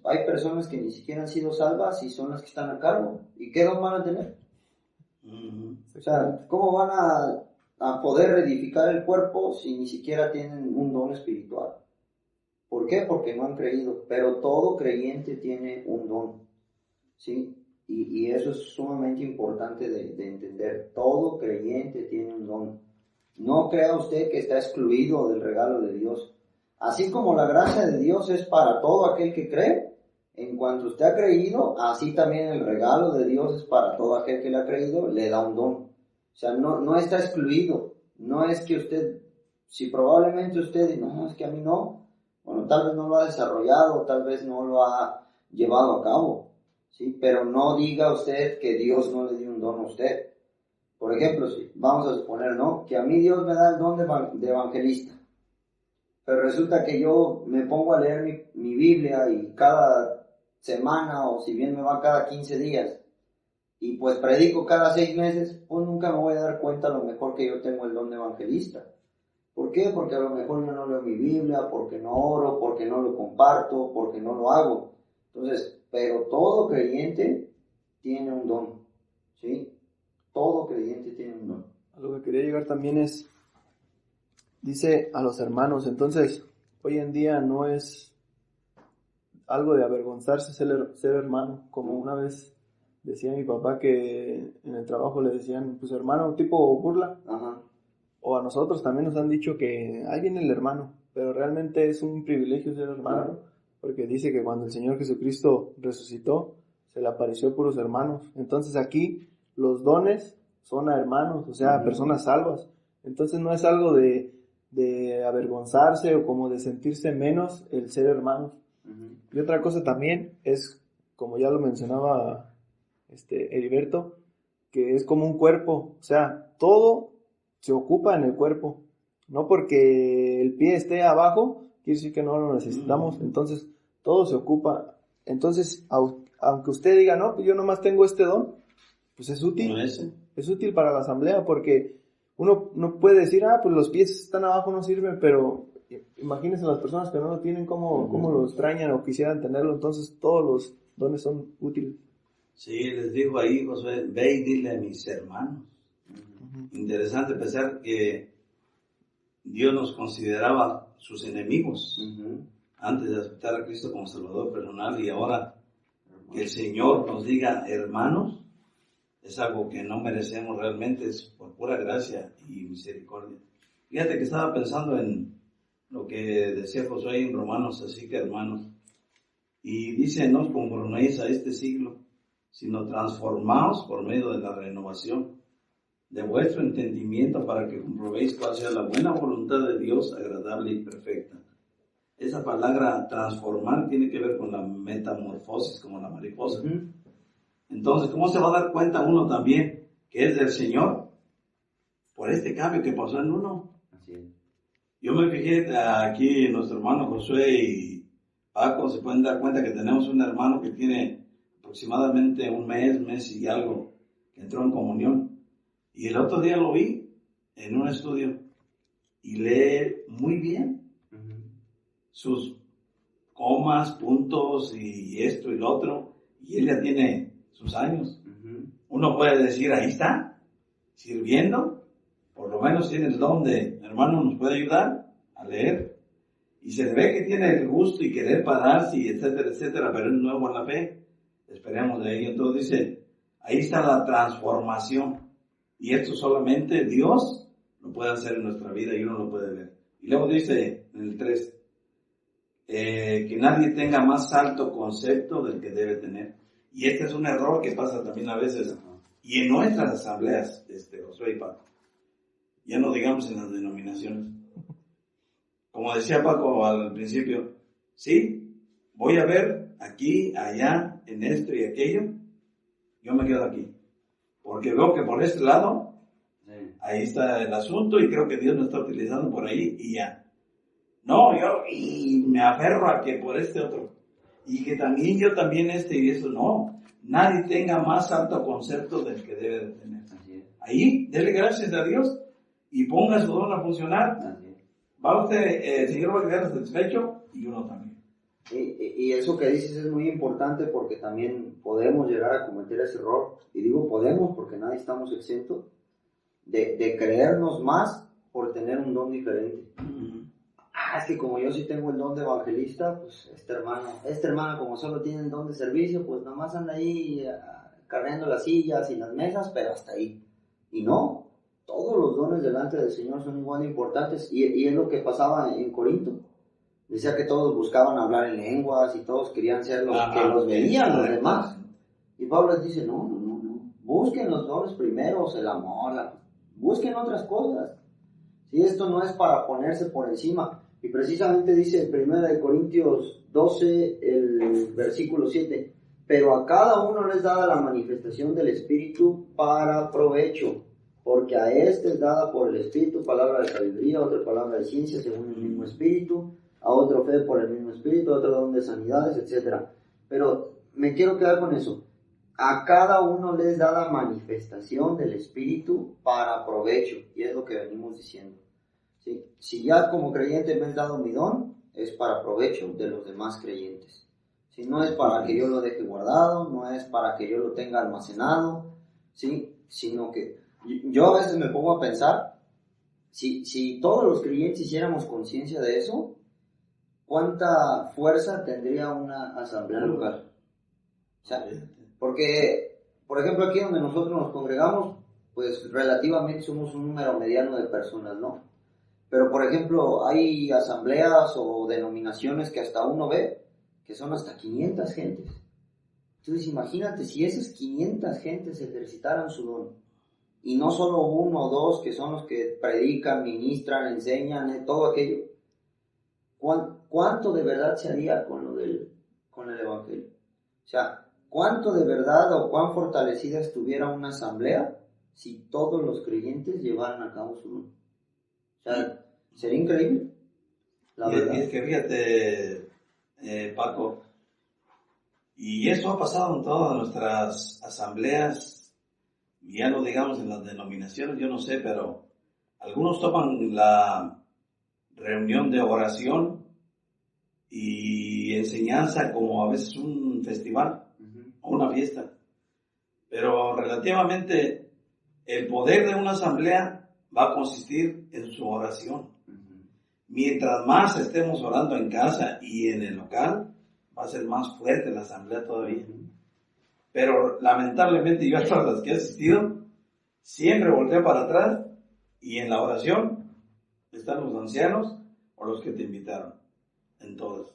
Speaker 3: hay personas que ni siquiera han sido salvas y son las que están a cargo. ¿Y qué don van a tener? O sea, ¿cómo van a poder reedificar el cuerpo si ni siquiera tienen un don espiritual? ¿Por qué? Porque no han creído. Pero todo creyente tiene un don. ¿Sí? Y eso es sumamente importante de entender. Todo creyente tiene un don. No crea usted que está excluido del regalo de Dios. Así como la gracia de Dios es para todo aquel que cree, en cuanto usted ha creído, así también el regalo de Dios es para todo aquel que le ha creído, le da un don. O sea, no está excluido. No es que usted, si probablemente usted dice, no, es que a mí no, bueno, tal vez no lo ha desarrollado, tal vez no lo ha llevado a cabo. ¿Sí? Pero no diga usted que Dios no le dio un don a usted. Por ejemplo, si vamos a suponer, ¿no?, que a mí Dios me da el don de evangelista, pero resulta que yo me pongo a leer mi Biblia y cada semana, o si bien me va cada 15 días, y pues predico cada 6 meses, pues nunca me voy a dar cuenta a lo mejor que yo tengo el don de evangelista. ¿Por qué? Porque a lo mejor yo no leo mi Biblia, porque no oro, porque no lo comparto, porque no lo hago. Entonces, pero todo creyente tiene un don, ¿sí? Todo creyente tiene un don.
Speaker 2: A lo que quería llegar también es, dice a los hermanos, entonces, hoy en día no es algo de avergonzarse ser hermano, como una vez decía mi papá que en el trabajo le decían, pues hermano, tipo burla.
Speaker 3: Ajá.
Speaker 2: O a nosotros también nos han dicho que ahí viene el hermano, pero realmente es un privilegio ser hermano. Claro. Porque dice que cuando el Señor Jesucristo resucitó, se le apareció a puros hermanos. Entonces aquí los dones son a hermanos, o sea, a personas salvas. Entonces no es algo de avergonzarse o como de sentirse menos el ser hermanos. Y otra cosa también es, como ya lo mencionaba Heriberto, que es como un cuerpo, o sea, todo se ocupa en el cuerpo. No porque el pie esté abajo, quiere decir que no lo necesitamos. Entonces, todo se ocupa. Entonces, aunque usted diga, no, pues yo nomás tengo este don, pues es útil. Es útil para la asamblea, porque uno no puede decir, pues los pies están abajo, no sirven, pero imagínense las personas que no lo tienen, cómo lo extrañan o quisieran tenerlo. Entonces, todos los dones son útiles.
Speaker 4: Sí, les digo ahí, Josué, ve y dile a mis hermanos. Interesante pensar que Dios nos consideraba sus enemigos antes de aceptar a Cristo como Salvador personal, y ahora que el Señor nos diga hermanos es algo que no merecemos realmente, es por pura gracia y misericordia. Fíjate que estaba pensando en lo que decía Josué en Romanos, así que hermanos, y dice, no os conforméis a este siglo, sino transformaos por medio de la renovación de vuestro entendimiento, para que comprobéis cuál sea la buena voluntad de Dios, agradable y perfecta. Esa palabra transformar tiene que ver con la metamorfosis, como la mariposa. Entonces, ¿cómo se va a dar cuenta uno también que es del Señor? Por este cambio que pasó en uno.
Speaker 3: Así es.
Speaker 4: Yo me fijé aquí, nuestro hermano Josué y Paco se pueden dar cuenta que tenemos un hermano que tiene aproximadamente un mes y algo, que entró en comunión. Y el otro día lo vi en un estudio y lee muy bien sus comas, puntos y esto y lo otro, y él ya tiene sus años. Uno puede decir, ahí está, sirviendo, por lo menos tiene el don de, hermano, nos puede ayudar a leer, y se le ve que tiene el gusto y querer pararse, y etcétera, etcétera, pero es nuevo en la fe. esperemos de ahí. Entonces dice, ahí está la transformación. Y esto solamente Dios lo puede hacer en nuestra vida y uno lo puede ver. Y luego dice en el 3, que nadie tenga más alto concepto del que debe tener. Y este es un error que pasa también a veces, y en nuestras asambleas, Josué y Paco, ya no digamos en las denominaciones. Como decía Paco al principio, sí, voy a ver aquí, allá, en esto y aquello, yo me quedo aquí. Porque veo que por este lado, ahí está el asunto y creo que Dios me está utilizando por ahí y ya. No, y me aferro a que por este otro. Y que también yo también y eso, no. Nadie tenga más alto concepto del que debe de tener. Ahí, dele gracias a Dios y ponga su don a funcionar. Va usted, el Señor va a quedar satisfecho y uno también.
Speaker 3: Y eso que dices es muy importante porque también podemos llegar a cometer ese error. Y digo podemos porque nadie estamos exentos de creernos más por tener un don diferente. Es que como yo sí tengo el don de evangelista, pues este hermano como solo tiene el don de servicio, pues nomás anda ahí cargando las sillas y las mesas, pero hasta ahí. Y no, todos los dones delante del Señor son igual de importantes, y es lo que pasaba en Corinto. Decía que todos buscaban hablar en lenguas y todos querían ser los que los veían los demás. Y Pablo les dice, no, busquen los dones primeros, el amor, busquen otras cosas. Si esto no es para ponerse por encima. Y precisamente dice en 1 Corintios 12, el versículo 7, pero a cada uno les dada la manifestación del Espíritu para provecho, porque a este es dada por el Espíritu palabra de sabiduría, otra palabra de ciencia según el mismo Espíritu, a otro fe por el mismo Espíritu, otro don de sanidades, etc. Pero me quiero quedar con eso. A cada uno les da la manifestación del Espíritu para provecho, y es lo que venimos diciendo. ¿Sí? Si ya como creyente me has dado mi don, es para provecho de los demás creyentes. ¿Sí? No es para que yo lo deje guardado, no es para que yo lo tenga almacenado, ¿sí? Sino que yo a veces me pongo a pensar, si todos los creyentes hiciéramos conciencia de eso, ¿cuánta fuerza tendría una asamblea local? O sea, porque, por ejemplo, aquí donde nosotros nos congregamos, pues relativamente somos un número mediano de personas, ¿no? Pero, por ejemplo, hay asambleas o denominaciones que hasta uno ve que son hasta 500 gentes. Entonces, imagínate, si esas 500 gentes ejercitaran su don, y no solo uno o dos que son los que predican, ministran, enseñan, todo aquello, ¿cuánto de verdad se haría con el evangelio? O sea, ¿cuánto de verdad o cuán fortalecida estuviera una asamblea si todos los creyentes llevaran a cabo su don? O sea, sería increíble, la verdad.
Speaker 4: Y es que fíjate, Paco, y esto ha pasado en todas nuestras asambleas, ya no digamos en las denominaciones, yo no sé, pero algunos toman la reunión de oración y enseñanza como a veces un festival o una fiesta, pero relativamente el poder de una asamblea va a consistir en su oración. Mientras más estemos orando en casa y en el local, va a ser más fuerte la asamblea todavía. Pero lamentablemente yo a todas las que he asistido, siempre volteo para atrás y en la oración están los ancianos o los que te invitaron, en todas.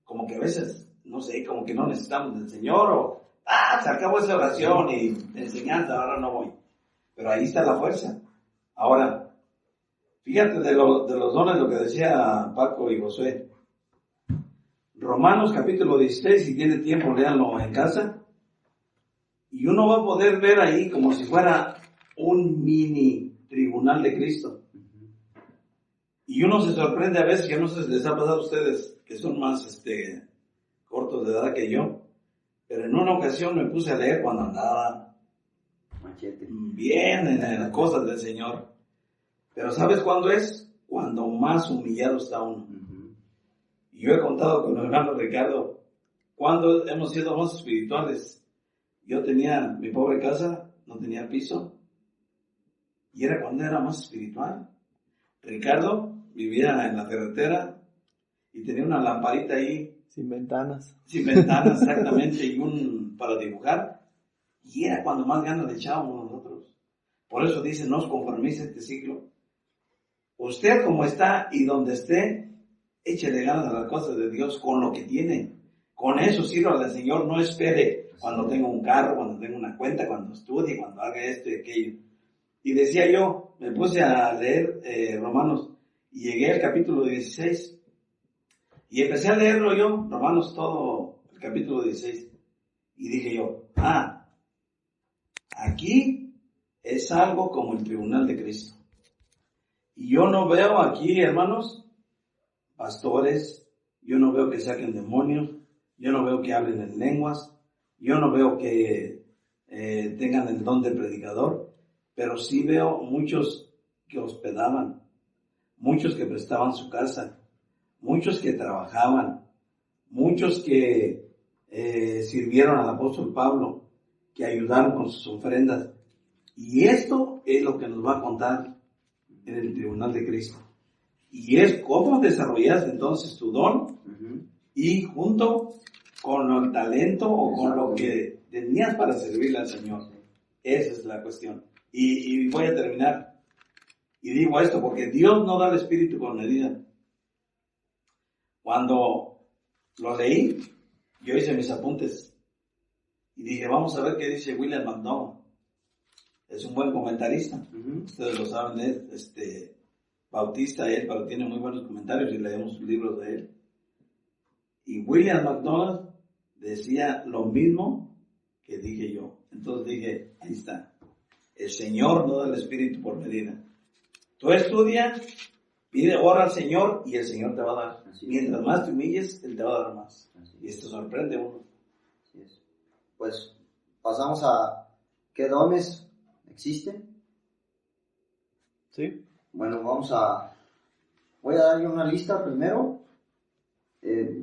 Speaker 4: Como que a veces, no sé, como que no necesitamos del Señor o, se acabó esa oración y enseñanza, ahora no voy. Pero ahí está la fuerza. Ahora, fíjate de los dones, lo que decía Paco y Josué. Romanos capítulo 16, si tiene tiempo, léanlo en casa. Y uno va a poder ver ahí como si fuera un mini tribunal de Cristo. Y uno se sorprende a veces, que no sé si les ha pasado a ustedes, que son más cortos de edad que yo. Pero en una ocasión me puse a leer cuando andaba bien en las cosas del Señor. Pero ¿sabes cuándo es? Cuando más humillado está uno. Y yo he contado con el hermano Ricardo cuando hemos sido más espirituales. Yo tenía mi pobre casa, no tenía piso, y era cuando era más espiritual. Ricardo vivía en la carretera y tenía una lamparita ahí
Speaker 2: Sin ventanas.
Speaker 4: Sin ventanas, exactamente, y un para dibujar. Y era cuando más ganas le echábamos nosotros. Por eso dice, no os conforméis a este siglo. Usted como está y donde esté, échele ganas a las cosas de Dios con lo que tiene. Con eso sírvale al Señor, no espere cuando tenga un carro, cuando tenga una cuenta, cuando estudie, cuando haga esto y aquello. Y decía yo, me puse a leer Romanos y llegué al capítulo 16 y empecé a leerlo yo, Romanos todo el capítulo 16, y dije yo, aquí es algo como el tribunal de Cristo. Y yo no veo aquí, hermanos, pastores, yo no veo que saquen demonios, yo no veo que hablen en lenguas, yo no veo que tengan el don de predicador, pero sí veo muchos que hospedaban, muchos que prestaban su casa, muchos que trabajaban, muchos que sirvieron al apóstol Pablo, que ayudaron con sus ofrendas. Y esto es lo que nos va a contar en el tribunal de Cristo. Y es cómo desarrollas entonces tu don y junto con el talento o con lo que tenías para servirle al Señor. Esa es la cuestión. Y voy a terminar. Y digo esto porque Dios no da el espíritu con medida. Cuando lo leí, yo hice mis apuntes y dije, vamos a ver qué dice William McDowell. Es un buen comentarista. Ustedes lo saben, es bautista él, pero tiene muy buenos comentarios y leemos libros de él. Y William McDonald decía lo mismo que dije yo. Entonces dije, ahí está. El Señor no da el espíritu por medida. Tú estudia, pide, ora al Señor y el Señor te va a dar. Mientras más te humilles, Él te va a dar más. Y esto sorprende a uno.
Speaker 3: Así es. Pues pasamos a ¿qué dones existen?
Speaker 2: Sí.
Speaker 3: Bueno, voy a darle una lista primero.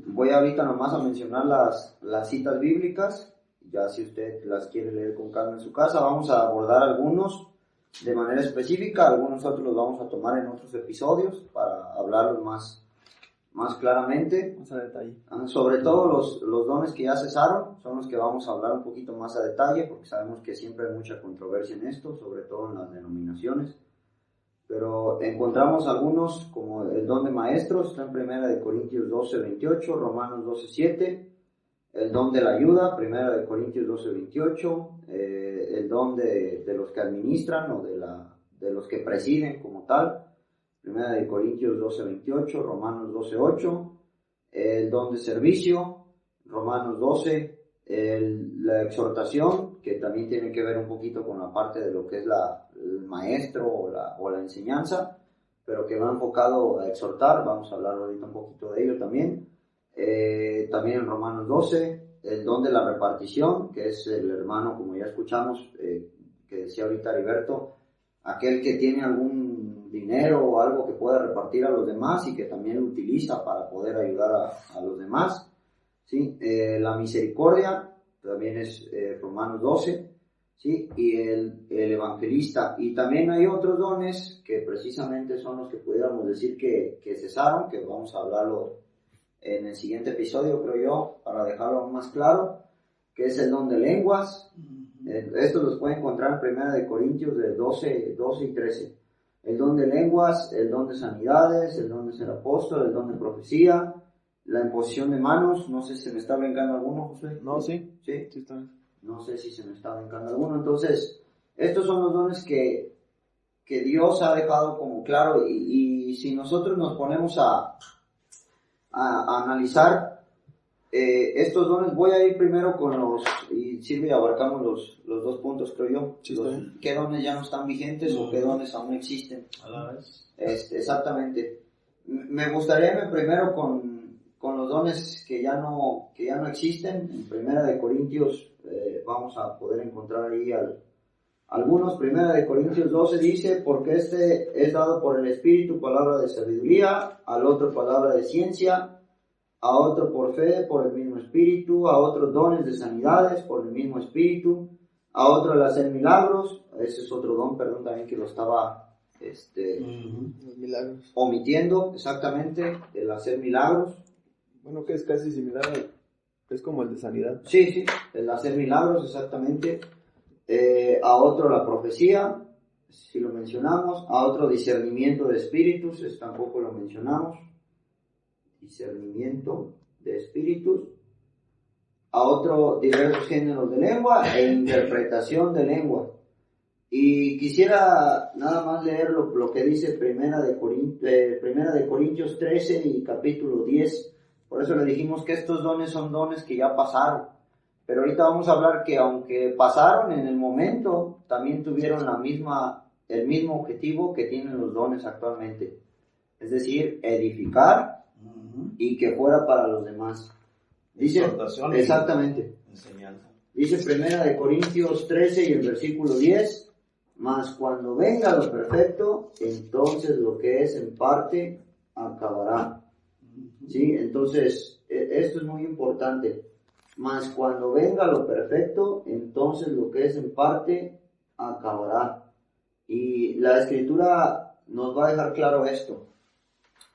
Speaker 3: Voy ahorita nomás a mencionar las citas bíblicas. Ya si usted las quiere leer con calma en su casa, vamos a abordar algunos de manera específica, algunos otros los vamos a tomar en otros episodios para hablarlos más claramente.
Speaker 2: Más a detalle.
Speaker 3: Sobre todo los dones que ya cesaron son los que vamos a hablar un poquito más a detalle, porque sabemos que siempre hay mucha controversia en esto, sobre todo en las denominaciones. Pero encontramos algunos, como el don de maestros, está en 1 Corintios 12:28, Romanos 12:7, el don de la ayuda, 1 Corintios 12:28, el don de los que administran o de los que presiden como tal, 1 Corintios 12:28, Romanos 12:8, el don de servicio, Romanos 12, la exhortación, que también tiene que ver un poquito con la parte de lo que es el maestro o la enseñanza, pero que va enfocado a exhortar. Vamos a hablar ahorita un poquito de ello también. También en Romanos 12, el don de la repartición, que es el hermano, como ya escuchamos, que decía ahorita Heriberto, aquel que tiene algún dinero o algo que pueda repartir a los demás y que también lo utiliza para poder ayudar a los demás. ¿Sí? La misericordia también es Romanos 12, ¿sí? Y el evangelista. Y también hay otros dones que precisamente son los que pudiéramos decir que cesaron, que vamos a hablarlo en el siguiente episodio, creo yo, para dejarlo aún más claro, que es el don de lenguas. Estos los pueden encontrar en 1 Corintios de 12 y 13. El don de lenguas, el don de sanidades, el don de ser apóstol, el don de profecía, la imposición de manos. No sé si se me está brincando alguno, José.
Speaker 2: No, sí.
Speaker 3: ¿Sí?
Speaker 2: Sí está bien.
Speaker 3: No sé si se me está brincando alguno. Entonces, estos son los dones que Dios ha dejado como claro, y si nosotros nos ponemos a analizar estos dones, voy a ir primero con y Silvia, y abarcamos los dos puntos, creo yo.
Speaker 2: Sí,
Speaker 3: ¿qué dones ya no están vigentes o qué dones aún existen?
Speaker 4: A la vez.
Speaker 3: Exactamente. Me gustaría irme primero con los dones que ya no existen. En 1 Corintios vamos a poder encontrar ahí algunos. 1 Corintios 12 dice, porque este es dado por el Espíritu palabra de sabiduría, al otro palabra de ciencia, a otro por fe, por el mismo Espíritu, a otros dones de sanidades, por el mismo Espíritu, a otro el hacer milagros. Ese es otro don, perdón, también que lo estaba
Speaker 2: Los milagros.
Speaker 3: omitiendo, exactamente, el hacer milagros.
Speaker 2: Bueno, que es casi similar, es como el de sanidad.
Speaker 3: Sí, el hacer milagros, exactamente. A otro la profecía, si lo mencionamos. A otro discernimiento de espíritus, tampoco lo mencionamos. Discernimiento de espíritus. A otro diversos géneros de lengua e interpretación de lengua. Y quisiera nada más leer lo que dice Primera de Corintios 13 y capítulo 10. Por eso le dijimos que estos dones son dones que ya pasaron. Pero ahorita vamos a hablar que aunque pasaron en el momento, también tuvieron el mismo objetivo que tienen los dones actualmente. Es decir, edificar y que fuera para los demás. Dice, exactamente.
Speaker 4: Enseñanza.
Speaker 3: Dice Primera de Corintios 13 y el versículo 10. Mas cuando venga lo perfecto, entonces lo que es en parte acabará. ¿Sí? Entonces, esto es muy importante. Mas cuando venga lo perfecto, entonces lo que es en parte acabará. Y la Escritura nos va a dejar claro esto.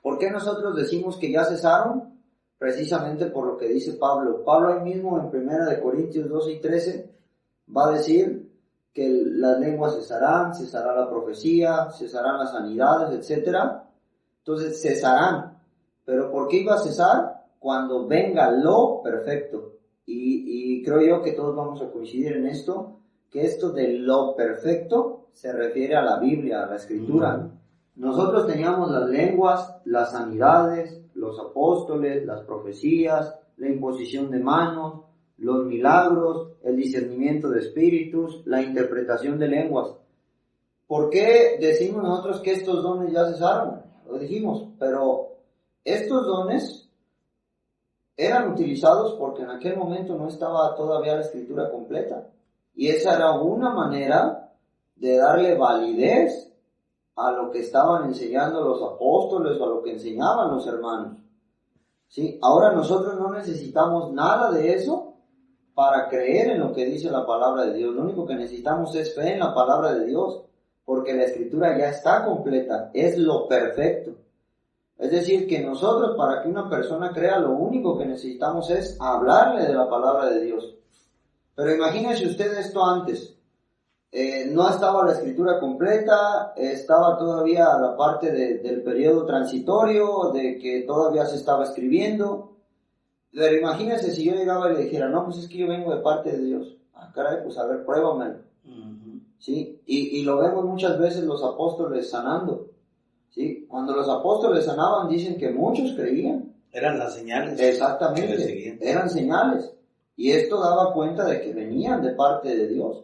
Speaker 3: ¿Por qué nosotros decimos que ya cesaron? Precisamente por lo que dice Pablo. Pablo ahí mismo en 1 Corintios 12 y 13 va a decir que las lenguas cesará la profecía, cesarán las sanidades, etc. Entonces cesarán. ¿Pero por qué iba a cesar? Cuando venga lo perfecto. Y creo yo que todos vamos a coincidir en esto, que esto de lo perfecto se refiere a la Biblia, a la Escritura. Nosotros teníamos las lenguas, las sanidades, los apóstoles, las profecías, la imposición de manos, los milagros, el discernimiento de espíritus, la interpretación de lenguas. ¿Por qué decimos nosotros que estos dones ya cesaron? Lo dijimos, pero estos dones eran utilizados porque en aquel momento no estaba todavía la Escritura completa. Y esa era una manera de darle validez a lo que estaban enseñando los apóstoles o a lo que enseñaban los hermanos. ¿Sí? Ahora nosotros no necesitamos nada de eso para creer en lo que dice la palabra de Dios. Lo único que necesitamos es fe en la palabra de Dios, porque la Escritura ya está completa, es lo perfecto. Es decir, que nosotros, para que una persona crea, lo único que necesitamos es hablarle de la palabra de Dios. Pero imagínense usted esto antes. No estaba la Escritura completa, estaba todavía la parte del periodo transitorio, de que todavía se estaba escribiendo. Pero imagínense si yo llegaba y le dijera, no, pues es que yo vengo de parte de Dios. Ah, caray, pues a ver, pruébamelo. ¿Sí? Y lo vemos muchas veces los apóstoles sanando. ¿Sí? Cuando los apóstoles sanaban, dicen que muchos creían.
Speaker 4: Eran las señales.
Speaker 3: Exactamente, eran señales. Y esto daba cuenta de que venían de parte de Dios.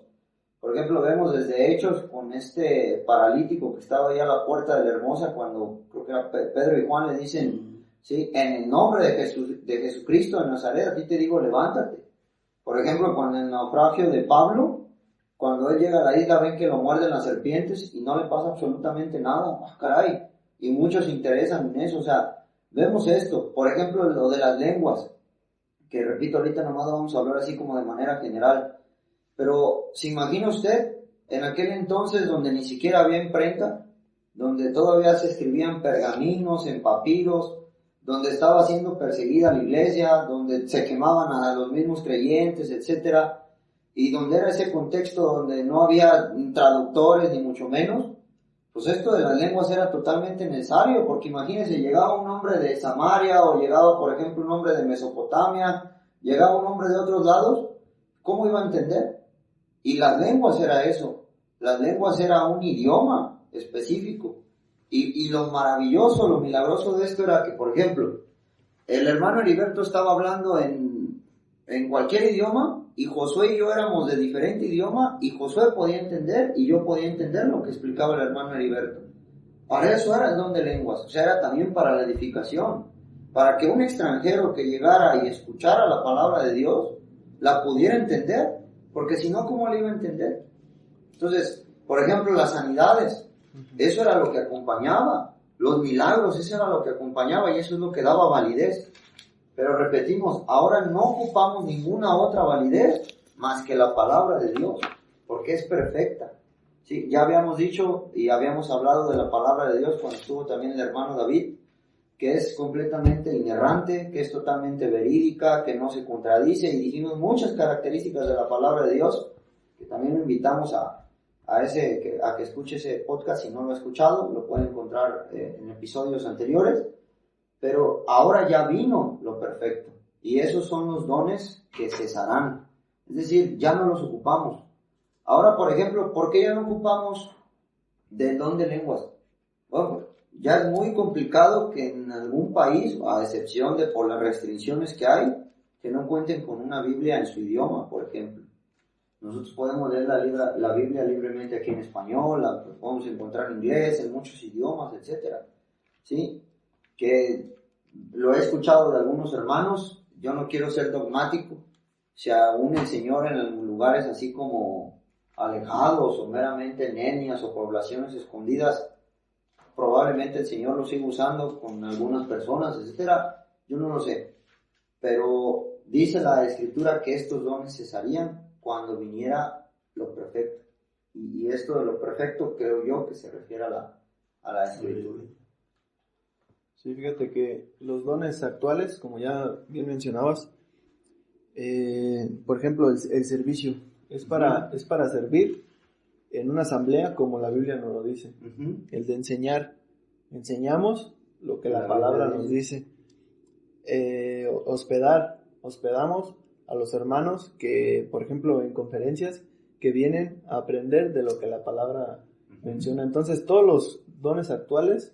Speaker 3: Por ejemplo, vemos desde Hechos con este paralítico que estaba ahí a la puerta de la Hermosa, cuando creo que era Pedro y Juan le dicen, ¿sí? En el nombre de Jesucristo de Nazaret, a ti te digo, levántate. Por ejemplo, con el naufragio de Pablo, cuando él llega a la isla, ven que lo muerden las serpientes y no le pasa absolutamente nada. ¡Ah, caray! Y muchos se interesan en eso. O sea, vemos esto. Por ejemplo, lo de las lenguas, que repito, ahorita nomás vamos a hablar así como de manera general. Pero, ¿se imagina usted en aquel entonces donde ni siquiera había imprenta, donde todavía se escribían pergaminos, en papiros, donde estaba siendo perseguida la iglesia, donde se quemaban a los mismos creyentes, etcétera, y donde era ese contexto donde no había traductores ni mucho menos? Pues esto de las lenguas era totalmente necesario, porque imagínense, llegaba un hombre de Samaria, o llegaba, por ejemplo, un hombre de Mesopotamia, llegaba un hombre de otros lados, ¿cómo iba a entender? Y las lenguas era eso, las lenguas era un idioma específico. Y lo maravilloso, lo milagroso de esto era que, por ejemplo, el hermano Heriberto estaba hablando en cualquier idioma, y Josué y yo éramos de diferente idioma, y Josué podía entender, y yo podía entender lo que explicaba el hermano Heriberto. Para eso era el don de lenguas, o sea, era también para la edificación, para que un extranjero que llegara y escuchara la palabra de Dios, la pudiera entender, porque si no, ¿cómo la iba a entender? Entonces, por ejemplo, las sanidades, eso era lo que acompañaba, los milagros, eso era lo que acompañaba, y eso es lo que daba validez. Pero repetimos, ahora no ocupamos ninguna otra validez más que la palabra de Dios, porque es perfecta. Sí, ya habíamos dicho y habíamos hablado de la palabra de Dios cuando estuvo también el hermano David, que es completamente inerrante, que es totalmente verídica, que no se contradice, y dijimos muchas características de la palabra de Dios, que también lo invitamos a que escuche ese podcast. Si no lo ha escuchado, lo pueden encontrar en episodios anteriores. Pero ahora ya vino lo perfecto, y esos son los dones que cesarán, es decir, ya no los ocupamos. Ahora, por ejemplo, ¿por qué ya no ocupamos del don de lenguas? Bueno, ya es muy complicado que en algún país, a excepción de por las restricciones que hay, que no cuenten con una Biblia en su idioma, por ejemplo. Nosotros podemos leer la Biblia libremente aquí en español, la podemos encontrar en inglés, en muchos idiomas, etc. ¿Sí? Que lo he escuchado de algunos hermanos. Yo no quiero ser dogmático. Si aún el Señor en lugares así como alejados o meramente en etnias o poblaciones escondidas, probablemente el Señor lo siga usando con algunas personas, etcétera. Yo no lo sé, pero dice la Escritura que estos dones cesarían cuando viniera lo perfecto, y esto de lo perfecto creo yo que se refiere a la Escritura.
Speaker 2: Sí, fíjate que los dones actuales, como ya bien mencionabas, por ejemplo, el servicio es para servir en una asamblea, como la Biblia nos lo dice. El de enseñar, enseñamos lo que la palabra nos dice. Hospedamos a los hermanos que, por ejemplo, en conferencias, que vienen a aprender de lo que la palabra menciona. Entonces, todos los dones actuales,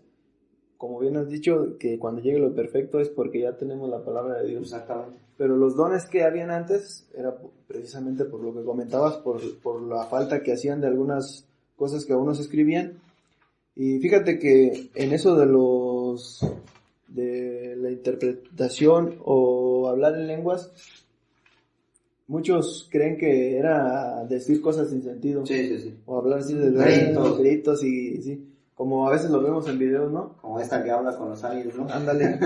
Speaker 2: como bien has dicho, que cuando llegue lo perfecto es porque ya tenemos la palabra de Dios.
Speaker 3: Exactamente.
Speaker 2: Pero los dones que habían antes era precisamente por lo que comentabas, por la falta que hacían de algunas cosas que aún no se escribían. Y fíjate que en eso de la interpretación o hablar en lenguas, muchos creen que era decir cosas sin sentido.
Speaker 3: Sí.
Speaker 2: O hablar así de gritos y sí. Como a veces lo vemos en videos, ¿no?
Speaker 3: Como esta que habla con los aliens, ¿no?
Speaker 2: Ándale.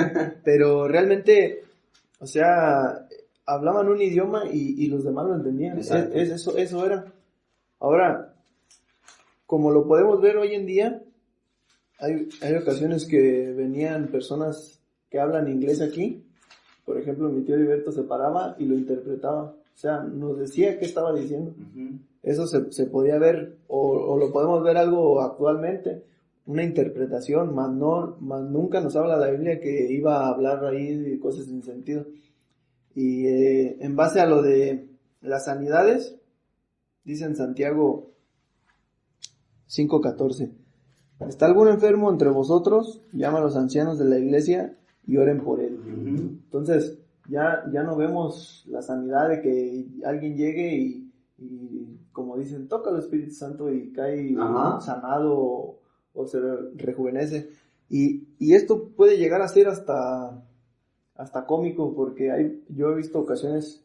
Speaker 2: Pero realmente, o sea, hablaban un idioma y los demás lo entendían. Eso era. Ahora, como lo podemos ver hoy en día, hay ocasiones que venían personas que hablan inglés aquí. Por ejemplo, mi tío Heriberto se paraba y lo interpretaba. O sea, nos decía qué estaba diciendo. Eso se podía ver, o lo podemos ver algo actualmente. Una interpretación, más nunca nos habla la Biblia que iba a hablar ahí de cosas sin sentido. Y en base a lo de las sanidades, dice en Santiago 5:14, ¿está algún enfermo entre vosotros? Llama a los ancianos de la iglesia y oren por él. Entonces, ya no vemos la sanidad de que alguien llegue y como dicen, toca el Espíritu Santo y cae sanado o se rejuvenece. Y esto puede llegar a ser hasta cómico, porque yo he visto ocasiones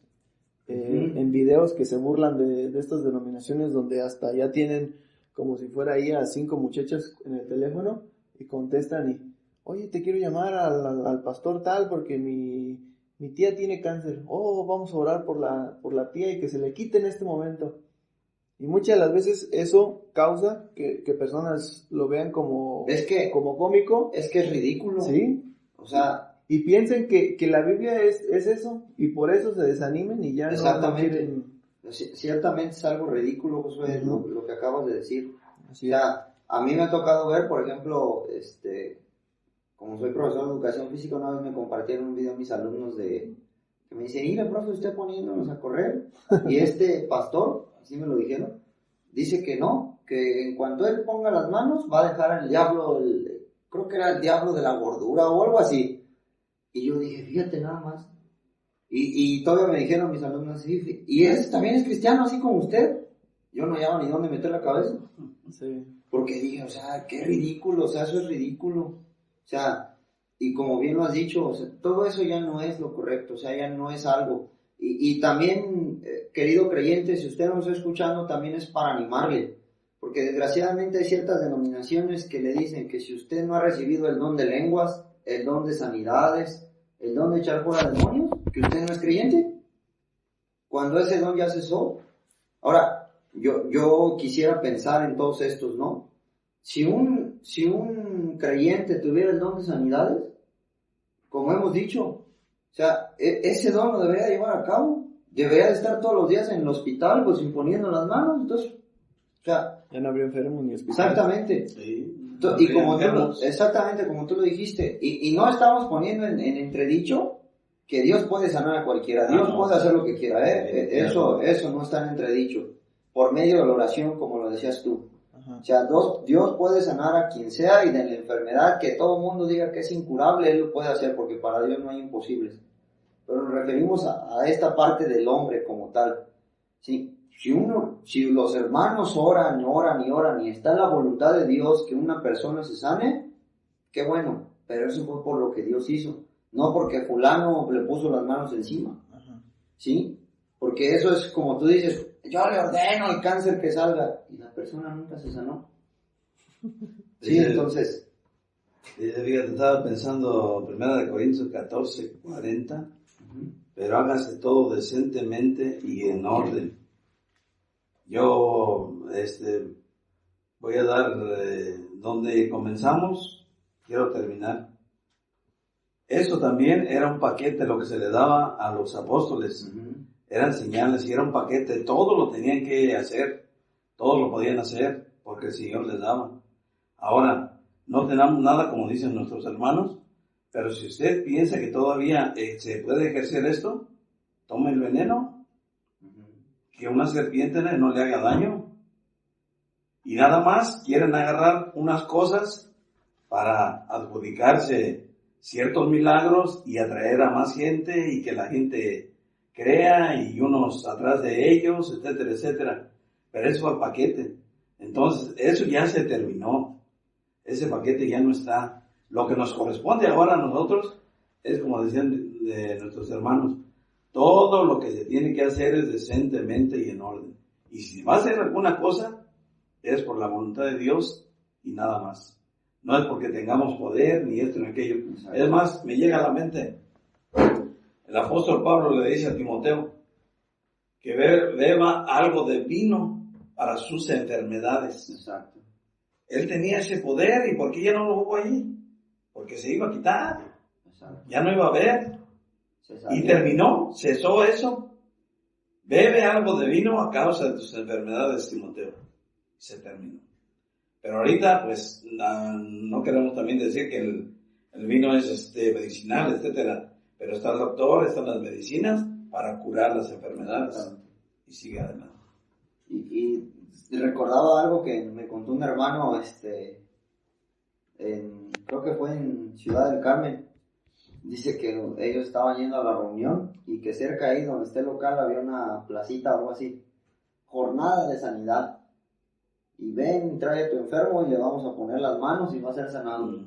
Speaker 2: en videos que se burlan de estas denominaciones, donde hasta ya tienen como si fuera ahí a 5 muchachas en el teléfono y contestan y, oye, te quiero llamar al pastor tal porque mi tía tiene cáncer. Oh, vamos a orar por la tía y que se le quite en este momento. Y muchas de las veces eso causa que personas lo vean como cómico.
Speaker 3: Es que es ridículo.
Speaker 2: Sí.
Speaker 3: O sea,
Speaker 2: y piensen que la Biblia es eso, y por eso se desanimen y ya no quieren.
Speaker 3: Ciertamente es algo ridículo, Josué, lo que acabas de decir.
Speaker 2: Así
Speaker 3: o sea, a mí me ha tocado ver, por ejemplo, como soy profesor de educación física, una vez me compartieron un video a mis alumnos que me dicen, mira, profe, usted poniéndonos a correr, y este pastor, así me lo dijeron, dice que no, que en cuanto él ponga las manos va a dejar al diablo, creo que era el diablo de la gordura o algo así. Y yo dije, fíjate nada más. Y todavía me dijeron mis alumnos, sí, ¿y ese también es cristiano así como usted? Yo no hallaba ni dónde meter la cabeza.
Speaker 2: Sí.
Speaker 3: Porque dije, o sea, qué ridículo, o sea, eso es ridículo. O sea, y como bien lo has dicho, o sea, todo eso ya no es lo correcto, o sea, ya no es algo. Y también, querido creyente, si usted nos está escuchando, también es para animarle. Porque desgraciadamente hay ciertas denominaciones que le dicen que si usted no ha recibido el don de lenguas, el don de sanidades, el don de echar fuera demonios, que usted no es creyente, cuando ese don ya cesó. Ahora, yo quisiera pensar en todos estos, ¿no? Si un creyente tuviera el don de sanidades, hemos dicho, o sea, ese don lo debería llevar a cabo, debería de estar todos los días en el hospital, pues imponiendo las manos, entonces, o sea,
Speaker 2: Ya no habría enfermos ni hospitales.
Speaker 3: exactamente.
Speaker 4: Sí.
Speaker 3: Y exactamente como tú lo dijiste, y no estamos poniendo en entredicho que Dios puede sanar a cualquiera, Dios puede hacer lo que quiera, eso no está en entredicho, por medio de la oración, como lo decías tú.
Speaker 2: Ajá.
Speaker 3: O sea, Dios puede sanar a quien sea, y de la enfermedad que todo el mundo diga que es incurable, Él lo puede hacer, porque para Dios no hay imposibles. Pero nos referimos a esta parte del hombre como tal. ¿Sí? Si los hermanos oran y está en la voluntad de Dios que una persona se sane, qué bueno, pero eso fue por lo que Dios hizo, no porque fulano le puso las manos encima.
Speaker 2: Ajá.
Speaker 3: ¿Sí? Porque eso es como tú dices, yo le ordeno al cáncer que salga, y la persona nunca se sanó. Sí, entonces...
Speaker 4: Fíjate, estaba pensando 1 Corintios 14:40, pero hágase todo decentemente y en orden. Yo voy a dar donde comenzamos, quiero terminar. Eso también era un paquete lo que se le daba a los apóstoles. Eran señales y era un paquete, todo lo tenían que hacer, todo lo podían hacer porque el Señor les daba. Ahora, no tenemos nada como dicen nuestros hermanos, pero si usted piensa que todavía se puede ejercer esto, tome el veneno, que una serpiente no le haga daño, y nada más quieren agarrar unas cosas para adjudicarse ciertos milagros y atraer a más gente y que la gente crea y unos atrás de ellos, etcétera, etcétera. Pero eso fue el paquete. Entonces, eso ya se terminó. Ese paquete ya no está. Lo que nos corresponde ahora a nosotros es, como decían de nuestros hermanos, todo lo que se tiene que hacer es decentemente y en orden. Y si va a hacer alguna cosa, es por la voluntad de Dios y nada más. No es porque tengamos poder, ni esto ni aquello. Es más, me llega a la mente, el apóstol Pablo le dice a Timoteo que beba algo de vino para sus enfermedades.
Speaker 3: Exacto.
Speaker 4: Él tenía ese poder, ¿y por qué ya no lo hubo allí? Porque se iba a quitar.
Speaker 3: Exacto.
Speaker 4: Ya no iba a haber. Y terminó, cesó eso. Bebe algo de vino a causa de tus enfermedades, Timoteo. Se terminó. Pero ahorita, pues, no queremos también decir que el vino es medicinal, etcétera. Pero está el doctor, están las medicinas para curar las enfermedades. Y sigue adelante.
Speaker 3: Y recordaba algo que me contó un hermano, creo que fue en Ciudad del Carmen. Dice que ellos estaban yendo a la reunión y que cerca ahí donde esté el local había una placita o algo así. Jornada de sanidad. Y ven, trae a tu enfermo y le vamos a poner las manos y va a ser sanado.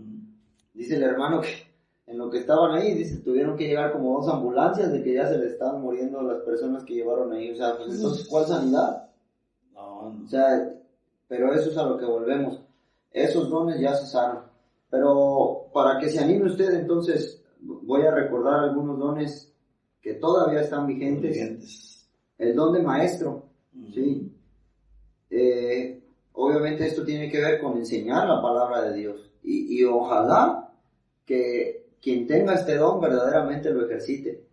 Speaker 3: Dice el hermano que en lo que estaban ahí, dice, tuvieron que llegar como 2 ambulancias de que ya se le estaban muriendo las personas que llevaron ahí. O sea, pues entonces, ¿cuál sanidad?
Speaker 4: No.
Speaker 3: O sea, pero eso es a lo que volvemos. Esos dones ya cesaron. Pero para que se anime usted, entonces, voy a recordar algunos dones que todavía están vigentes. El don de maestro, ¿sí? Obviamente esto tiene que ver con enseñar la palabra de Dios. Y ojalá que quien tenga este don verdaderamente lo ejercite.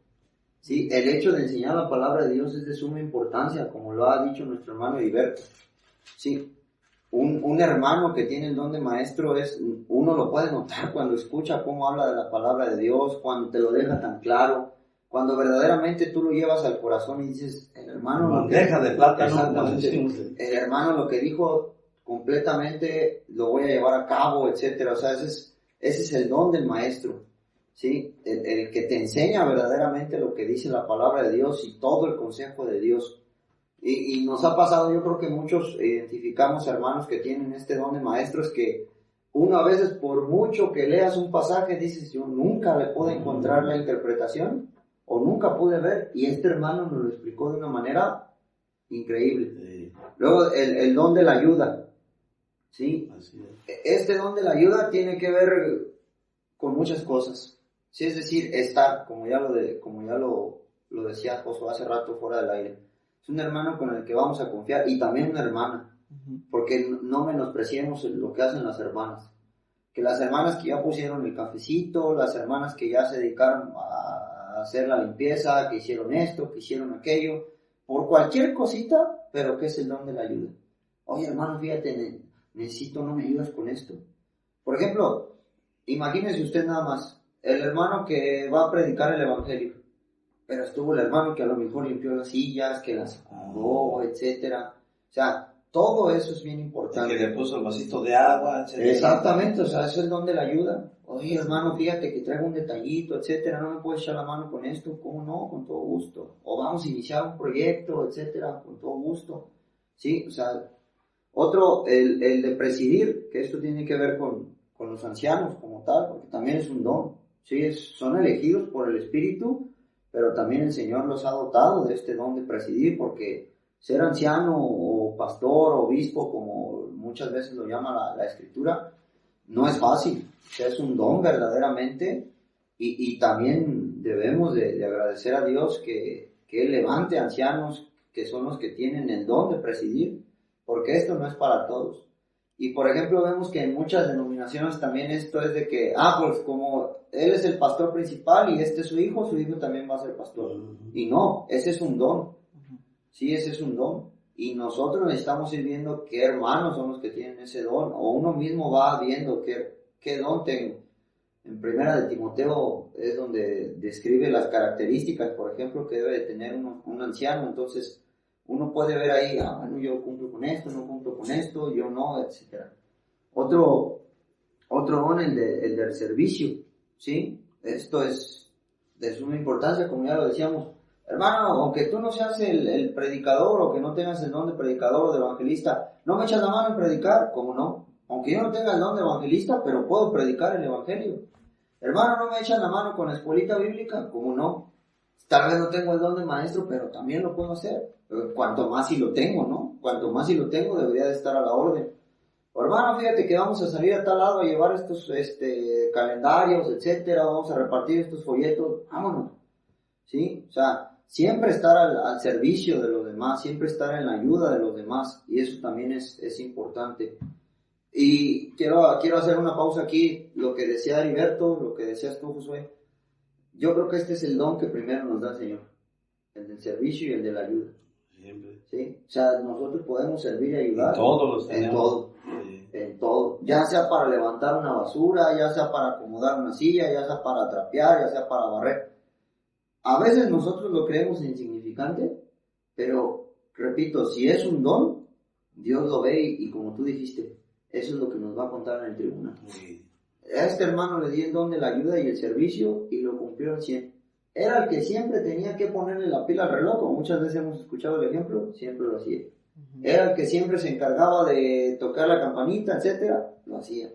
Speaker 3: ¿Sí? El hecho de enseñar la palabra de Dios es de suma importancia, como lo ha dicho nuestro hermano Heriberto. ¿Sí? Un hermano que tiene el don de maestro, uno lo puede notar cuando escucha cómo habla de la palabra de Dios, cuando te lo deja tan claro, cuando verdaderamente tú lo llevas al corazón y dices, el hermano...
Speaker 4: Bandeja de plata,
Speaker 3: exactamente, el hermano lo que dijo completamente lo voy a llevar a cabo, etcétera. O sea, ese es el don del maestro, ¿sí? El que te enseña verdaderamente lo que dice la palabra de Dios y todo el consejo de Dios. Y nos ha pasado, yo creo que muchos identificamos hermanos que tienen este don de maestros, que uno a veces, por mucho que leas un pasaje, dices, yo nunca le pude encontrar la interpretación o nunca pude ver, y este hermano nos lo explicó de una manera increíble. Sí. Luego el don de la ayuda, ¿sí?
Speaker 4: Así es.
Speaker 3: Este don de la ayuda tiene que ver con muchas cosas, ¿sí? Es decir, estar, como ya lo decía Josué hace rato fuera del aire. Es un hermano con el que vamos a confiar, y también una hermana, porque no menospreciemos lo que hacen las hermanas, que las hermanas que ya pusieron el cafecito, las hermanas que ya se dedicaron a hacer la limpieza, que hicieron esto, que hicieron aquello, por cualquier cosita, pero que es el don de la ayuda. Oye, hermano, fíjate, necesito, no me ayudas con esto. Por ejemplo, imagínese usted nada más, el hermano que va a predicar el evangelio, pero estuvo el hermano que a lo mejor limpió las sillas, que las acomodó, etcétera. O sea, todo eso es bien importante.
Speaker 4: Que le puso el vasito de agua, etcétera.
Speaker 3: Exactamente, o sea, eso es el don de la ayuda. Oye, hermano, fíjate que traigo un detallito, etcétera, no me puedes echar la mano con esto, ¿cómo no? Con todo gusto. O vamos a iniciar un proyecto, etcétera, con todo gusto. Sí, o sea, otro, el de presidir, que esto tiene que ver con los ancianos como tal, porque también es un don. Sí, son elegidos por el Espíritu, pero también el Señor los ha dotado de este don de presidir, porque ser anciano o pastor o obispo, como muchas veces lo llama la Escritura, no es fácil. O sea, es un don verdaderamente, y también debemos de agradecer a Dios que Él levante ancianos que son los que tienen el don de presidir, porque esto no es para todos. Y por ejemplo vemos que en muchas denominaciones también esto es de que, pues como él es el pastor principal y este es su hijo también va a ser pastor. Y no, ese es un don. Sí, ese es un don. Y nosotros necesitamos ir viendo qué hermanos son los que tienen ese don, o uno mismo va viendo qué don tengo. En Primera de Timoteo es donde describe las características, por ejemplo, que debe de tener un anciano. Entonces uno puede ver ahí, bueno, yo cumplo con esto, no cumplo con esto, yo no, etc. Otro don, el del servicio, ¿sí? Esto es de suma importancia, como ya lo decíamos. Hermano, aunque tú no seas el predicador, o que no tengas el don de predicador o de evangelista, ¿no me echas la mano en predicar? ¿Cómo no? Aunque yo no tenga el don de evangelista, pero puedo predicar el evangelio. Hermano, ¿no me echan la mano con la escuelita bíblica? ¿Cómo no? Tal vez no tengo el don de maestro, pero también lo puedo hacer. Cuanto más si lo tengo, ¿no? Cuanto más si lo tengo, debería de estar a la orden. O, hermano, fíjate que vamos a salir a tal lado a llevar estos calendarios, etcétera, vamos a repartir estos folletos, vámonos. ¿Sí? O sea, siempre estar al servicio de los demás, siempre estar en la ayuda de los demás, y eso también es importante. Y quiero hacer una pausa aquí, lo que decía Heriberto, lo que decías tú, Josué. Yo creo que este es el don que primero nos da el Señor, el del servicio y el de la ayuda.
Speaker 4: Siempre.
Speaker 3: ¿Sí? O sea, nosotros podemos servir y ayudar.
Speaker 4: En
Speaker 3: todo.
Speaker 4: Sí.
Speaker 3: En todo. Ya sea para levantar una basura, ya sea para acomodar una silla, ya sea para trapear, ya sea para barrer. A veces nosotros lo creemos insignificante, pero, repito, si es un don, Dios lo ve y como tú dijiste, eso es lo que nos va a contar en el tribunal.
Speaker 4: Sí.
Speaker 3: A este hermano le di el don de la ayuda y el servicio y lo cumplió al 100. Era el que siempre tenía que ponerle la pila al reloj, como muchas veces hemos escuchado el ejemplo, siempre lo hacía. Era el que siempre se encargaba de tocar la campanita, etcétera, lo hacía.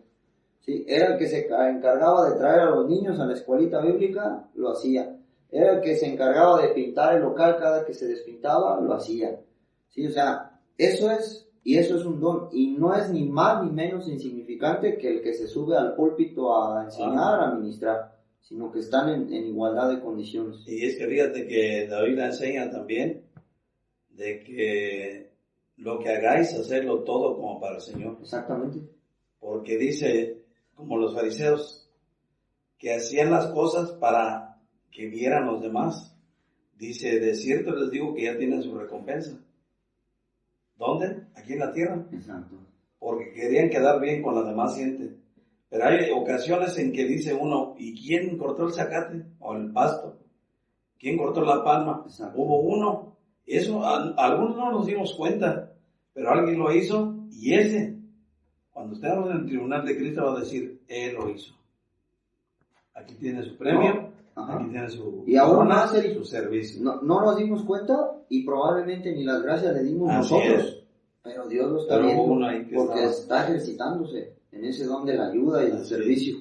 Speaker 3: ¿Sí? Era el que se encargaba de traer a los niños a la escuelita bíblica, lo hacía. Era el que se encargaba de pintar el local cada que se despintaba, lo hacía. ¿Sí? O sea, eso es un don, y no es ni más ni menos insignificante que el que se sube al púlpito a enseñar, a ministrar, sino que están en igualdad de condiciones.
Speaker 4: Y es que fíjate que la Biblia enseña también de que lo que hagáis, hacerlo todo como para el Señor.
Speaker 3: Exactamente.
Speaker 4: Porque dice, como los fariseos, que hacían las cosas para que vieran los demás. Dice, de cierto les digo que ya tienen su recompensa. ¿Dónde? Aquí en la tierra.
Speaker 3: Exacto.
Speaker 4: Porque querían quedar bien con la demás gente. Pero hay ocasiones en que dice uno, ¿y quién cortó el zacate? O el pasto. ¿Quién cortó la palma?
Speaker 3: Exacto.
Speaker 4: Hubo uno. Eso, algunos no nos dimos cuenta, pero alguien lo hizo, y ese, cuando estemos en el tribunal de Cristo, va a decir, Él lo hizo. Aquí tiene su premio, aquí tiene su
Speaker 3: y aún más,
Speaker 4: su servicio.
Speaker 3: No nos dimos cuenta, y probablemente ni las gracias le dimos nosotros, pero Dios lo está viendo, porque está ejercitándose en ese don de la ayuda y del servicio.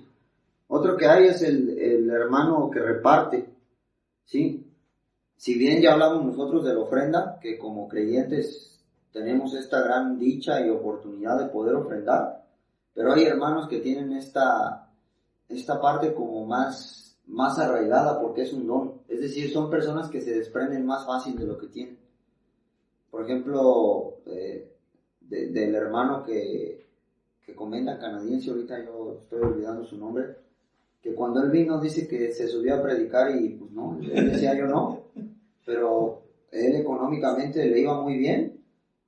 Speaker 3: Otro que hay es el hermano que reparte, ¿sí? Si bien ya hablamos nosotros de la ofrenda, que como creyentes tenemos esta gran dicha y oportunidad de poder ofrendar, pero hay hermanos que tienen esta parte como más arraigada, porque es un don. Es decir, son personas que se desprenden más fácil de lo que tienen. Por ejemplo, del hermano que que comenta canadiense, ahorita yo estoy olvidando su nombre, que cuando él vino dice que se subió a predicar y pues no, él decía yo no, pero él económicamente le iba muy bien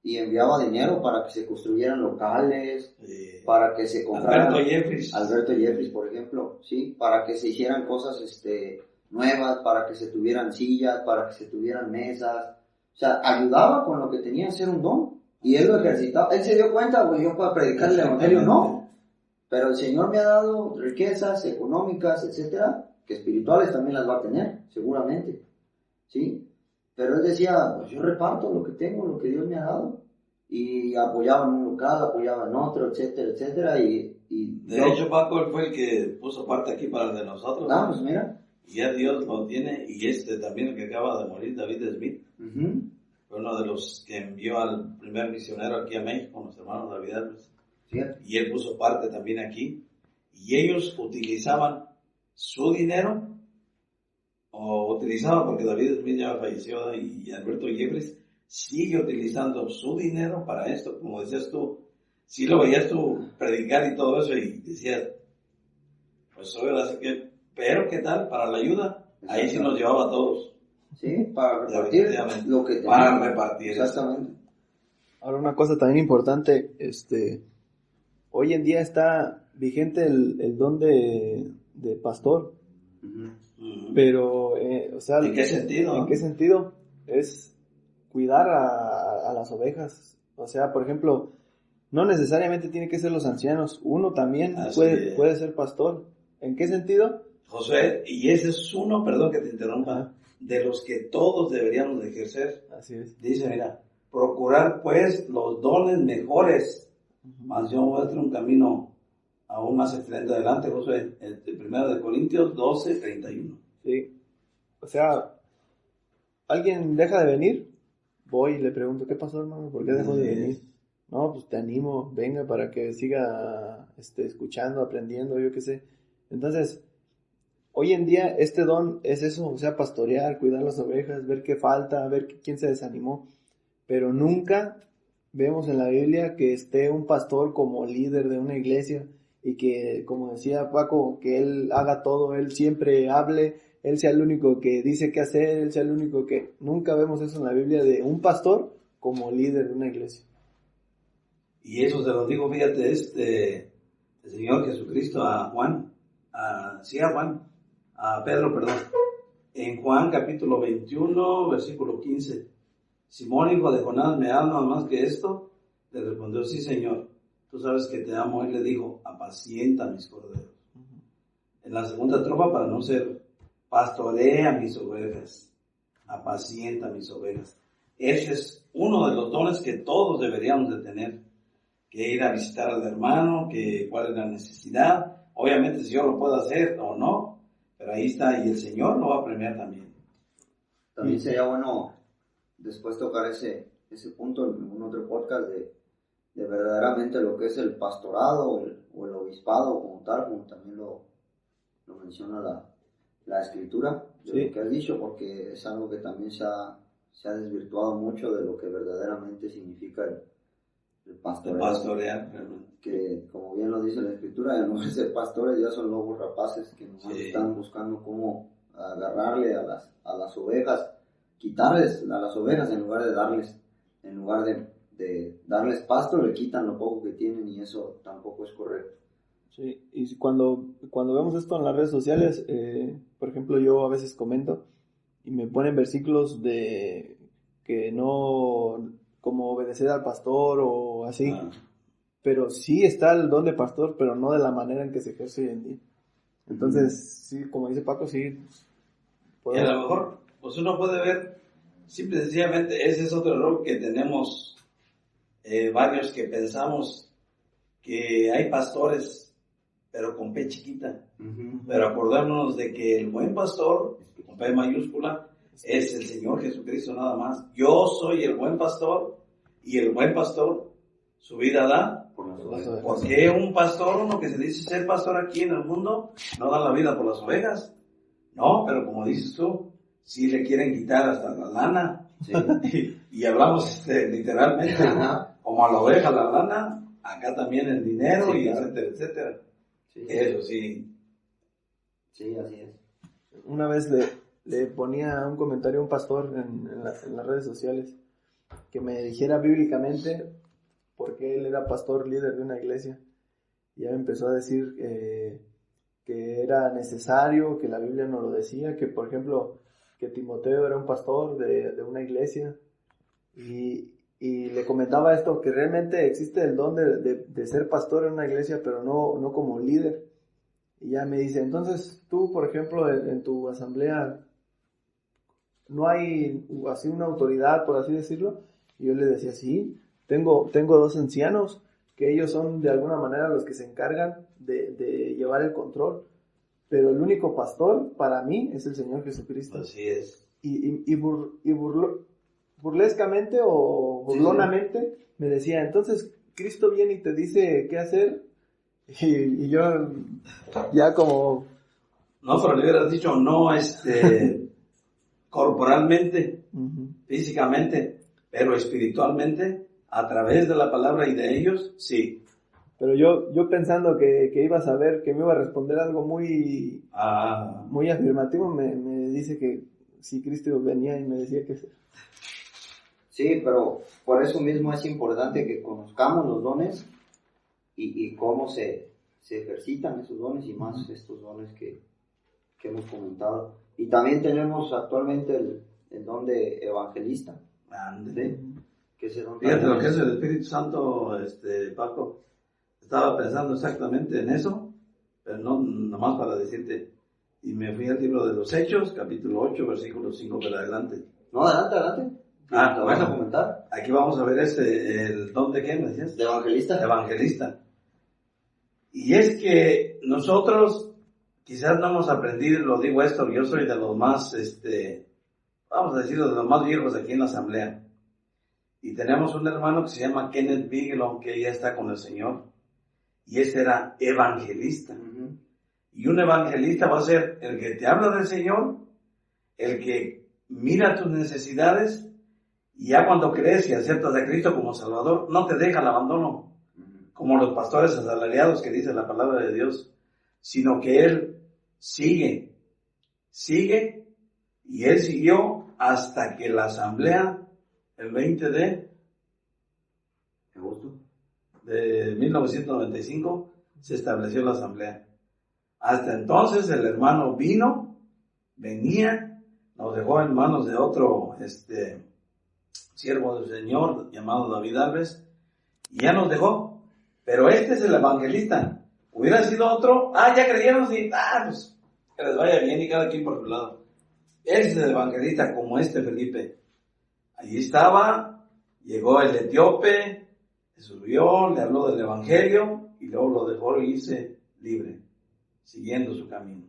Speaker 3: y enviaba dinero para que se construyeran locales, para que se compraran... Alberto Jeffries, por ejemplo, sí, para que se hicieran cosas nuevas, para que se tuvieran sillas, para que se tuvieran mesas, o sea, ayudaba con lo que tenía a ser un don, y él lo ejercitaba. Él se dio cuenta, pues yo para predicar el evangelio no, pero el Señor me ha dado riquezas económicas, etcétera, que espirituales también las va a tener, seguramente, ¿sí? Pero él decía, pues yo reparto lo que tengo, lo que Dios me ha dado, y apoyaba en un local, apoyaba en otro, etcétera, etcétera, y
Speaker 4: de hecho, Paco, él fue el que puso parte aquí para el de nosotros.
Speaker 3: Ah, pues mira.
Speaker 4: Y ya Dios lo tiene, y también el que acaba de morir, David Smith, fue uno de los que envió al primer misionero aquí a México, los hermanos David Alves. Y él puso parte también aquí, y ellos utilizaban su dinero, porque David Smith ya falleció, y Alberto Jeffries sigue utilizando su dinero para esto, como decías tú, sí lo veías tú predicar y todo eso, y decías, pues así que, pero ¿qué tal? Para la ayuda, ahí sí nos llevaba a todos.
Speaker 3: Sí, para repartir lo que tenía.
Speaker 4: Para repartir.
Speaker 3: Exactamente.
Speaker 2: Ahora una cosa también importante, hoy en día está vigente el don de pastor, pero, o sea...
Speaker 4: ¿En qué sentido?
Speaker 2: ¿En qué sentido? Es cuidar a las ovejas. O sea, por ejemplo, no necesariamente tiene que ser los ancianos, uno también puede ser pastor. ¿En qué sentido?
Speaker 4: José, y ese es uno, perdón que te interrumpa, de los que todos deberíamos de ejercer.
Speaker 2: Así es.
Speaker 4: Dice, mira, procurar pues los dones mejores, más yo muestro un camino aún más excelente. Adelante, José, el 1 Corintios 12:31.
Speaker 2: Sí, o sea, alguien deja de venir, voy y le pregunto, ¿qué pasó, hermano? ¿Por qué dejó de venir? No, pues te animo, venga para que siga escuchando, aprendiendo, yo qué sé. Entonces, hoy en día este don es eso, o sea, pastorear, cuidar las ovejas, ver qué falta, ver quién se desanimó, pero nunca vemos en la Biblia que esté un pastor como líder de una iglesia y que, como decía Paco, que él haga todo, él siempre hable, él sea el único que dice qué hacer, él sea el único que... Nunca vemos eso en la Biblia de un pastor como líder de una iglesia.
Speaker 4: Y eso se lo digo, fíjate, el Señor Jesucristo a Pedro, perdón, en Juan capítulo 21, versículo 15. Simón, hijo de Jonás, ¿me amas más que esto? Le respondió, sí, Señor, tú sabes que te amo. Él le dijo, apacienta mis corderos. En la segunda estrofa, para no ser, pastorea mis ovejas, apacienta mis ovejas. Ese es uno de los dones que todos deberíamos de tener, que ir a visitar al hermano, que cuál es la necesidad. Obviamente si yo lo puedo hacer o no, pero ahí está, y el Señor lo va a premiar también.
Speaker 3: También sería bueno después tocar ese punto en un otro podcast de verdaderamente lo que es el pastorado o el obispado como tal, como también lo menciona la escritura, de lo que has dicho, porque es algo que también se ha desvirtuado mucho de lo que verdaderamente significa el pastoreo.
Speaker 4: El pastorear, realmente.
Speaker 3: Que, como bien lo dice la escritura, en lugar de ser pastores ya son lobos rapaces que nomás están buscando cómo agarrarle a las ovejas, quitarles a las ovejas en lugar de darles pasto, le quitan lo poco que tienen, y eso tampoco es correcto.
Speaker 2: Sí, y cuando vemos esto en las redes sociales, por ejemplo, yo a veces comento y me ponen versículos de que no, como obedecer al pastor o así, pero sí está el don de pastor, pero no de la manera en que se ejerce hoy en día. Entonces, sí, como dice Paco, sí.
Speaker 4: Y a lo mejor, pues uno puede ver, simple y sencillamente, ese es otro error que tenemos varios que pensamos que hay pastores, pero con P chiquita. Pero acordémonos de que el buen pastor, con P mayúscula, es el Señor Jesucristo nada más. Yo soy el buen pastor, y el buen pastor su vida da. ¿Por qué un pastor, uno que se dice ser pastor aquí en el mundo, no da la vida por las ovejas? No, pero como dices tú, sí le quieren quitar hasta la lana. Sí. Y hablamos literalmente, como a la oveja la lana, acá también el dinero,
Speaker 3: Sí,
Speaker 4: y
Speaker 3: claro.
Speaker 4: etcétera, etcétera.
Speaker 3: Sí,
Speaker 4: Eso sí.
Speaker 3: sí, así es.
Speaker 2: Una vez le ponía un comentario a un pastor en las redes sociales que me dijera bíblicamente por qué él era pastor líder de una iglesia. Y ya me empezó a decir que era necesario, que la Biblia nos lo decía, que por ejemplo, que Timoteo era un pastor de una iglesia. Y le comentaba esto, que realmente existe el don de ser pastor en una iglesia, pero no como líder. Y ya me dice, entonces tú, por ejemplo, en tu asamblea, ¿no hay así una autoridad, por así decirlo? Y yo le decía, sí, tengo 2 ancianos, que ellos son de alguna manera los que se encargan de llevar el control. Pero el único pastor para mí es el Señor Jesucristo.
Speaker 4: Así es.
Speaker 2: Burlescamente o burlonamente me decía, entonces Cristo viene y te dice qué hacer. Y yo ya como...
Speaker 4: No, pero le hubieras dicho no, corporalmente,
Speaker 2: Uh-huh.
Speaker 4: físicamente, pero espiritualmente, a través de la palabra y de ellos, sí.
Speaker 2: Pero yo pensando que iba a saber, que me iba a responder algo muy afirmativo, me dice que si Cristo venía y me decía que...
Speaker 3: Sí, pero por eso mismo es importante que conozcamos los dones y cómo se ejercitan esos dones, y más estos dones que hemos comentado. Y también tenemos actualmente el don de evangelista,
Speaker 4: Ande.
Speaker 3: ¿sí? Que ese don
Speaker 4: Fíjate
Speaker 3: también
Speaker 4: lo que es el Espíritu Santo, Paco. Estaba pensando exactamente en eso, pero no nomás para decirte. Y me fui al libro de los Hechos, capítulo 8, versículo 5 para adelante.
Speaker 3: No, adelante.
Speaker 4: Ah,
Speaker 3: ¿Lo vas a
Speaker 4: bueno.
Speaker 3: comentar?
Speaker 4: Aquí vamos a ver el don de qué me decías.
Speaker 3: ¿De evangelista?
Speaker 4: Evangelista. Y es que nosotros quizás no hemos aprendido, lo digo esto, yo soy de los más, vamos a decirlo, de los más viejos aquí en la asamblea. Y tenemos un hermano que se llama Kenneth Bigelow, que ya está con el Señor. Y ese era evangelista.
Speaker 3: Uh-huh.
Speaker 4: Y un evangelista va a ser el que te habla del Señor, el que mira tus necesidades, y ya cuando crees y aceptas a Cristo como Salvador, no te deja el abandono, como los pastores asalariados que dice la palabra de Dios, sino que Él sigue, y Él siguió hasta que la asamblea, el 20 de
Speaker 3: agosto
Speaker 4: de 1995, se estableció la asamblea. Hasta entonces el hermano venía, nos dejó en manos de otro siervo del Señor llamado David Alves, y ya nos dejó. Pero este es el evangelista. Hubiera sido otro, ya creyeron, sí, pues que les vaya bien y cada quien por su lado. Él es el evangelista, como Felipe. Allí estaba, llegó el etíope, se subió, le habló del evangelio y luego lo dejó irse libre, siguiendo su camino.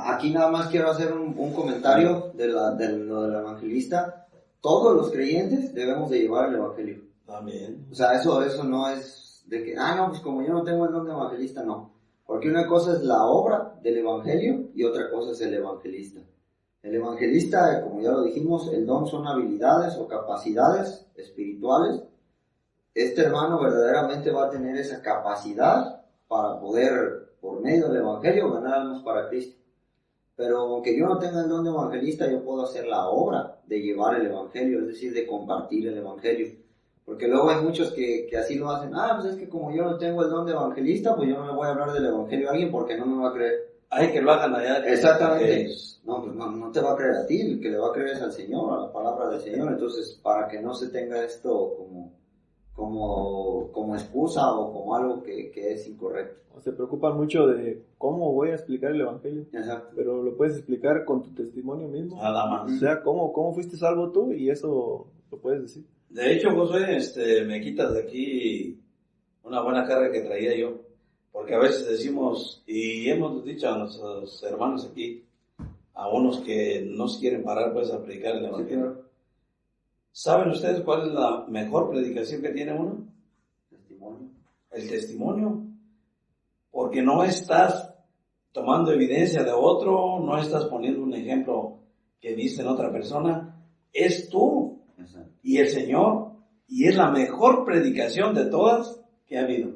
Speaker 3: Aquí nada más quiero hacer un comentario de lo del evangelista. Todos los creyentes debemos de llevar el evangelio.
Speaker 4: También.
Speaker 3: O sea, eso no es de que, no, pues como yo no tengo el don de evangelista, no. Porque una cosa es la obra del evangelio y otra cosa es el evangelista. El evangelista, como ya lo dijimos, el don son habilidades o capacidades espirituales. Este hermano verdaderamente va a tener esa capacidad para poder, por medio del evangelio, ganar almas para Cristo. Pero aunque yo no tenga el don de evangelista, yo puedo hacer la obra de llevar el evangelio, es decir, de compartir el evangelio. Porque luego hay muchos que así lo hacen. Pues es que como yo no tengo el don de evangelista, pues yo no le voy a hablar del evangelio a alguien porque no me va a creer.
Speaker 4: Hay que lo hagan allá.
Speaker 3: Exactamente. No, pues no te va a creer a ti, el que le va a creer es al Señor, a la palabra del Señor. Entonces, para que no se tenga esto como excusa o como algo que es incorrecto.
Speaker 2: Se preocupan mucho de cómo voy a explicar el evangelio.
Speaker 3: Exacto.
Speaker 2: Pero lo puedes explicar con tu testimonio mismo.
Speaker 4: Nada más.
Speaker 2: O sea, cómo fuiste salvo tú, y eso lo puedes decir.
Speaker 4: De hecho, Josué, me quitas de aquí una buena carga que traía yo. Porque a veces decimos, y hemos dicho a nuestros hermanos aquí, a unos que no se quieren parar pues a predicar el evangelio.
Speaker 3: Sí,
Speaker 4: ¿Saben ustedes cuál es la mejor predicación que tiene uno?
Speaker 3: testimonio.
Speaker 4: El testimonio. Porque no estás tomando evidencia de otro, no estás poniendo un ejemplo que viste en otra persona, es tú
Speaker 3: Exacto.
Speaker 4: y el Señor, y es la mejor predicación de todas, que ha habido.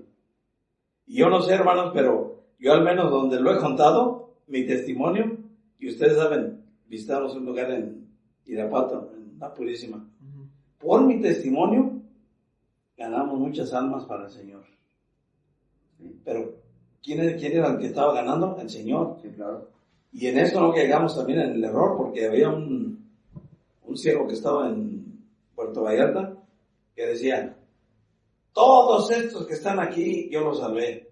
Speaker 4: Y yo no sé, hermanos, pero yo al menos donde lo he contado, mi testimonio, y ustedes saben, visitamos un lugar en Irapuato, en La Purísima. Por mi testimonio, ganamos muchas almas para el Señor. Pero, ¿quién era el que estaba ganando? El Señor.
Speaker 3: Sí, claro.
Speaker 4: Y en eso no llegamos también en el error, porque había un siervo que estaba en Puerto Vallarta, que decía, todos estos que están aquí, yo los salvé.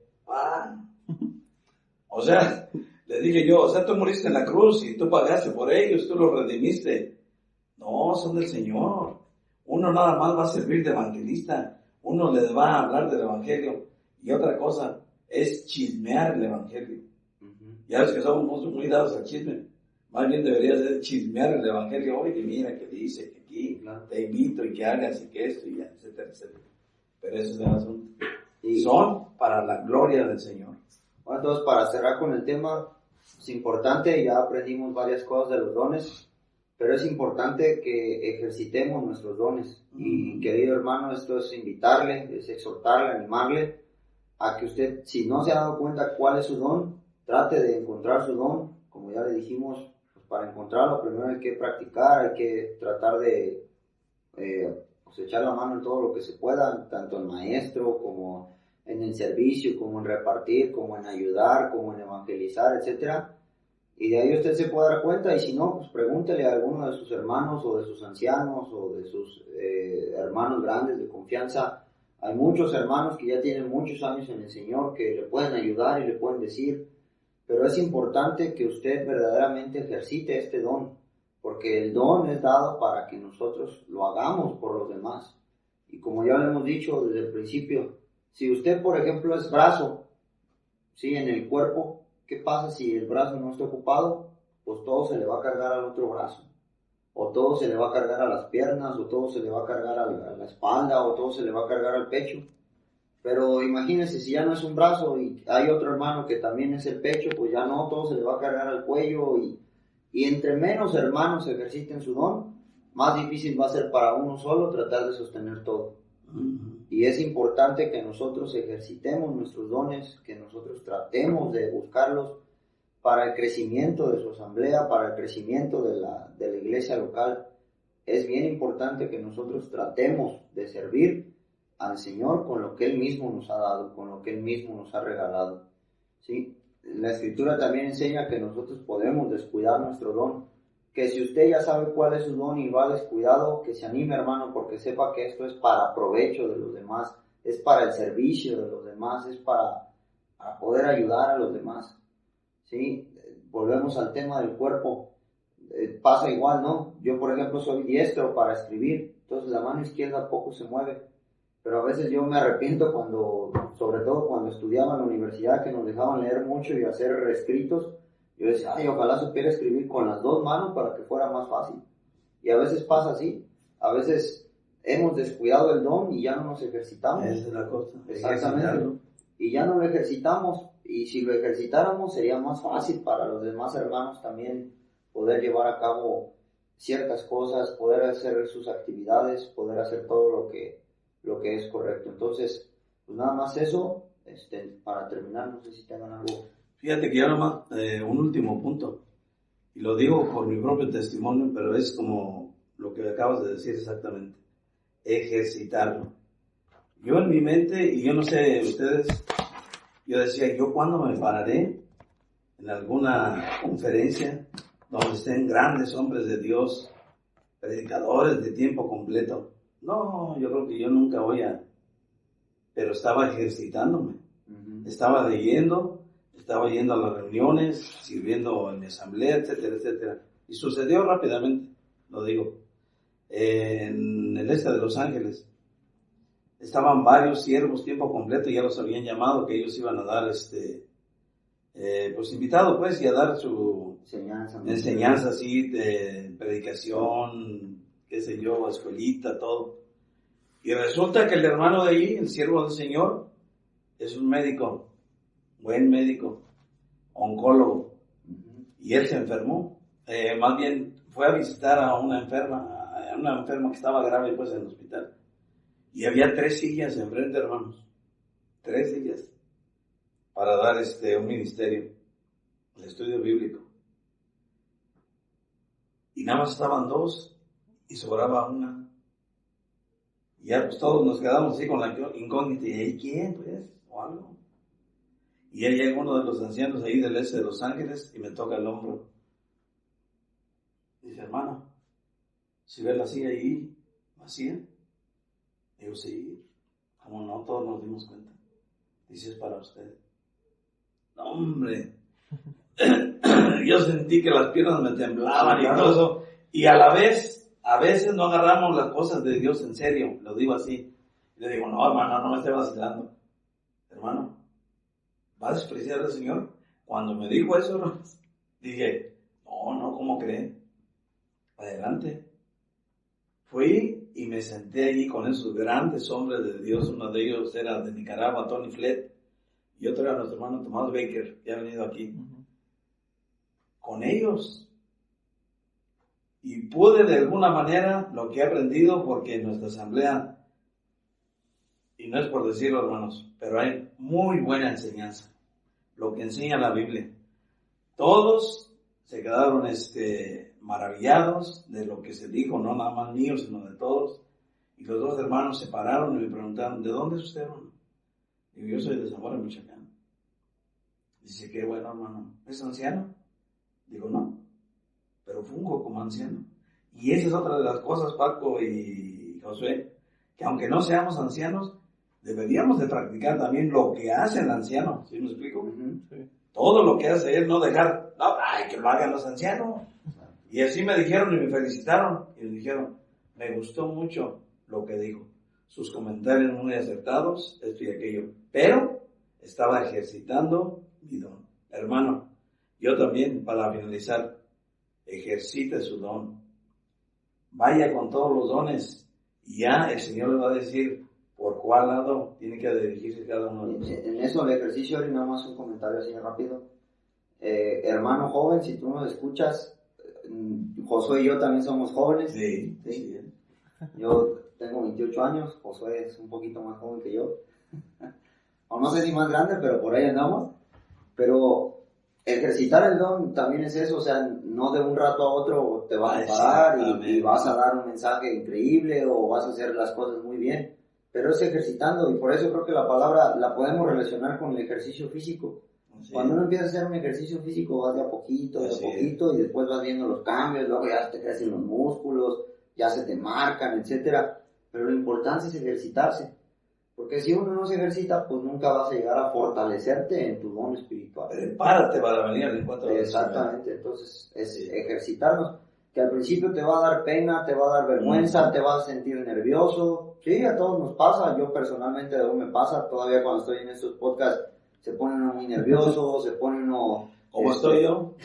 Speaker 4: O sea, le dije yo, o sea, tú moriste en la cruz y tú pagaste por ellos, tú los redimiste. No, son del Señor. Uno nada más va a servir de evangelista, uno les va a hablar del evangelio. Y otra cosa es chismear el evangelio. Ya ves que somos muy dados al chisme. Más bien debería ser chismear el evangelio. Oye, mira que dice que aquí te invito y que hagas y que esto y ya, etcétera, etcétera. Pero ese es el asunto. Y son para la gloria del Señor.
Speaker 3: Bueno, entonces para cerrar con el tema, es importante, ya aprendimos varias cosas de los dones, pero es importante que ejercitemos nuestros dones. Y querido hermano, esto es invitarle, es exhortarle, animarle a que usted, si no se ha dado cuenta cuál es su don, trate de encontrar su don. Como ya le dijimos, pues para encontrarlo primero hay que practicar, hay que tratar de echar la mano en todo lo que se pueda, tanto en maestro como en el servicio, como en repartir, como en ayudar, como en evangelizar, etcétera. Y de ahí usted se puede dar cuenta, y si no, pues pregúntele a alguno de sus hermanos o de sus ancianos o de sus hermanos grandes de confianza. Hay muchos hermanos que ya tienen muchos años en el Señor que le pueden ayudar y le pueden decir, pero es importante que usted verdaderamente ejercite este don, porque el don es dado para que nosotros lo hagamos por los demás. Y como ya lo hemos dicho desde el principio, si usted, por ejemplo, es brazo, ¿sí?, en el cuerpo, ¿qué pasa si el brazo no está ocupado? Pues todo se le va a cargar al otro brazo, o todo se le va a cargar a las piernas, o todo se le va a cargar a la espalda, o todo se le va a cargar al pecho. Pero imagínense, si ya no es un brazo y hay otro hermano que también es el pecho, pues ya no, todo se le va a cargar al cuello, y entre menos hermanos ejerciten su don, más difícil va a ser para uno solo tratar de sostener todo. Y es importante que nosotros ejercitemos nuestros dones, que nosotros tratemos de buscarlos para el crecimiento de su asamblea, para el crecimiento de la iglesia local. Es bien importante que nosotros tratemos de servir al Señor con lo que Él mismo nos ha dado, con lo que Él mismo nos ha regalado. ¿Sí? La Escritura también enseña que nosotros podemos descuidar nuestro don, que si usted ya sabe cuál es su don y va descuidado, que se anime, hermano, porque sepa que esto es para provecho de los demás, es para el servicio de los demás, es para poder ayudar a los demás. ¿Sí? Volvemos al tema del cuerpo. Pasa igual, ¿no? Yo, por ejemplo, soy diestro para escribir, entonces la mano izquierda poco se mueve, pero a veces yo me arrepiento sobre todo cuando estudiaba en la universidad, que nos dejaban leer mucho y hacer escritos. Yo decía, ojalá supiera escribir con las dos manos para que fuera más fácil. Y a veces pasa así, a veces hemos descuidado el don y ya no nos ejercitamos.
Speaker 4: Esa es la cosa.
Speaker 3: Exactamente. Y ya no lo ejercitamos, y si lo ejercitáramos sería más fácil para los demás hermanos también poder llevar a cabo ciertas cosas, poder hacer sus actividades, poder hacer todo lo que es correcto. Entonces, pues nada más eso, para terminar, no sé si tengan algo.
Speaker 4: Fíjate que ya nomás, un último punto, y lo digo por mi propio testimonio, pero es como lo que acabas de decir exactamente, ejercitarlo. Yo en mi mente, y yo no sé ustedes, yo decía, ¿yo cuándo me pararé en alguna conferencia donde estén grandes hombres de Dios, predicadores de tiempo completo? No, yo creo que yo nunca voy a, pero estaba ejercitándome, estaba leyendo, estaba yendo a las reuniones, sirviendo en mi asamblea, etcétera, etcétera. Y sucedió rápidamente, lo digo. En el este de Los Ángeles estaban varios siervos tiempo completo, ya los habían llamado, que ellos iban a dar, pues invitado, pues, y a dar su enseñanza así, de predicación, qué sé yo, escuelita, todo. Y resulta que el hermano de ahí, el siervo del Señor, es un médico, buen médico, oncólogo, y él se enfermó. Más bien fue a visitar a una enferma que estaba grave pues en el hospital, y había 3 sillas enfrente, hermanos, 3 días para dar un ministerio, el estudio bíblico. Y nada más estaban 2 y sobraba una. Y ya pues todos nos quedamos así con la incógnita. ¿Y ahí quién, pues? O algo. Y ahí llega uno de los ancianos ahí del este de Los Ángeles y me toca el hombro. Dice, hermano, ¿si ve la silla ahí vacía? Digo, sí. Como no, todos nos dimos cuenta. Dice, es para usted. No, hombre. Yo sentí que las piernas me temblaban y todo eso. Y a la vez, a veces no agarramos las cosas de Dios en serio. Lo digo así. Y le digo, no, hermano, no me esté vacilando. Hermano, ¿va a despreciar al Señor? Cuando me dijo eso, hermano, dije, no, ¿cómo creen? Adelante. Fui y me senté allí con esos grandes hombres de Dios. Uno de ellos era de Nicaragua, Tony Flett, y otro era nuestro hermano Tomás Baker, que ha venido aquí. Con ellos. Y pude de alguna manera lo que he aprendido, porque en nuestra asamblea, y no es por decirlo, hermanos, pero hay muy buena enseñanza. Lo que enseña la Biblia. Todos se quedaron maravillados de lo que se dijo, no nada más mío, sino de todos. Y los 2 hermanos se pararon y me preguntaron, ¿de dónde es usted, hermano? Digo, yo soy de Zamora, Michoacán. Dice, qué bueno, hermano. ¿Es anciano? Digo, no, pero fungo como anciano. Y esa es otra de las cosas, Paco y Josué, que aunque no seamos ancianos, deberíamos de practicar también lo que hace el anciano. ¿Sí me explico? Sí. Todo lo que hace él, no dejar, que lo hagan los ancianos. Y así me dijeron y me felicitaron. Y me dijeron, me gustó mucho lo que dijo. Sus comentarios muy acertados, esto y aquello. Pero estaba ejercitando mi don. Hermano, yo también, para finalizar, ejercite su don. Vaya con todos los dones. Y ya el Señor le va a decir por cuál lado tiene que dirigirse cada uno de nosotros.
Speaker 3: En eso, el ejercicio, y nada más un comentario así rápido. Hermano joven, si tú nos escuchas, Josué y yo también somos jóvenes.
Speaker 4: Sí.
Speaker 3: Yo tengo 28 años, Josué es un poquito más joven que yo. O no sé si más grande, pero por ahí andamos. Pero ejercitar el don también es eso, o sea, no de un rato a otro te vas a parar y vas a dar un mensaje increíble o vas a hacer las cosas muy bien, pero es ejercitando, y por eso creo que la palabra la podemos relacionar con el ejercicio físico. Cuando uno empieza a hacer un ejercicio físico, vas de a poquito, y después vas viendo los cambios, luego ya te crecen los músculos, ya se te marcan, etcétera. Pero lo importante es ejercitarse. Porque si uno no se ejercita, pues nunca vas a llegar a fortalecerte en tu don espiritual.
Speaker 4: Prepárate para venir al encuentro.
Speaker 3: Exactamente, entonces es ejercitarnos. Que al principio te va a dar pena, te va a dar vergüenza, te vas a sentir nervioso. Sí, a todos nos pasa, yo personalmente aún me pasa, todavía cuando estoy en estos podcasts se pone uno muy nervioso, se pone uno...
Speaker 4: ¿Cómo estoy yo?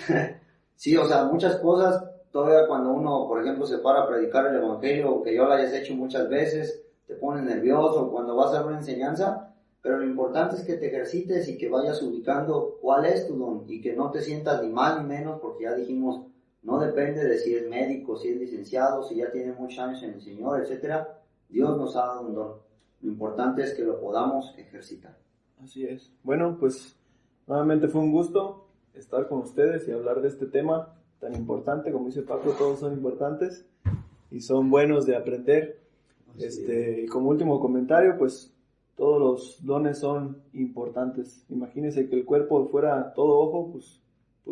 Speaker 3: Sí, o sea, muchas cosas, todavía cuando uno, por ejemplo, se para a predicar el evangelio, que yo lo hayas hecho muchas veces, te pone nervioso cuando vas a dar una enseñanza, pero lo importante es que te ejercites y que vayas ubicando cuál es tu don y que no te sientas ni más ni menos, porque ya dijimos, no depende de si es médico, si es licenciado, si ya tiene muchos años en el Señor, etcétera. Dios nos ha dado un don. Lo importante es que lo podamos ejercitar.
Speaker 2: Así es. Bueno, pues nuevamente fue un gusto estar con ustedes y hablar de este tema tan importante. Como dice Paco, todos son importantes y son buenos de aprender. Y como último comentario, pues todos los dones son importantes. Imagínense que el cuerpo fuera todo ojo, pues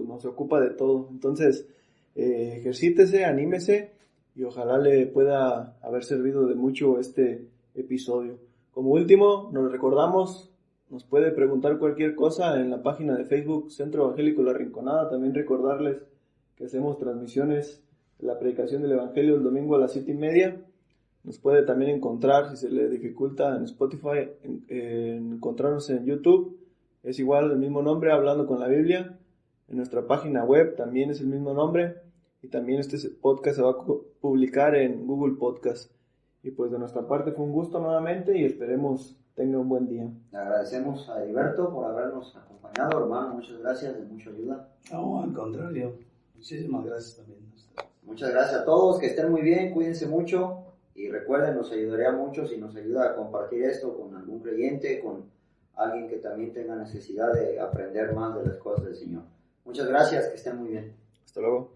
Speaker 2: no se ocupa de todo. Entonces, ejercítese, anímese y ojalá le pueda haber servido de mucho este episodio. Como último, nos recordamos, nos puede preguntar cualquier cosa en la página de Facebook Centro Evangélico La Rinconada. También recordarles que hacemos transmisiones de la predicación del Evangelio el domingo a las 7:30. Nos puede también encontrar, si se le dificulta, en Spotify, encontrarnos en YouTube. Es igual el mismo nombre, Hablando con la Biblia. En nuestra página web también es el mismo nombre. Y también este podcast se va a publicar en Google Podcast. Y pues de nuestra parte fue un gusto nuevamente y esperemos tenga un buen día.
Speaker 3: Le agradecemos a Heriberto por habernos acompañado, hermano. Muchas gracias, de mucha ayuda.
Speaker 4: No, al contrario. Muchísimas gracias también.
Speaker 3: Muchas gracias a todos, que estén muy bien, cuídense mucho. Y recuerden, nos ayudaría mucho si nos ayuda a compartir esto con algún creyente, con alguien que también tenga necesidad de aprender más de las cosas del Señor. Muchas gracias, que estén muy bien.
Speaker 2: Hasta luego.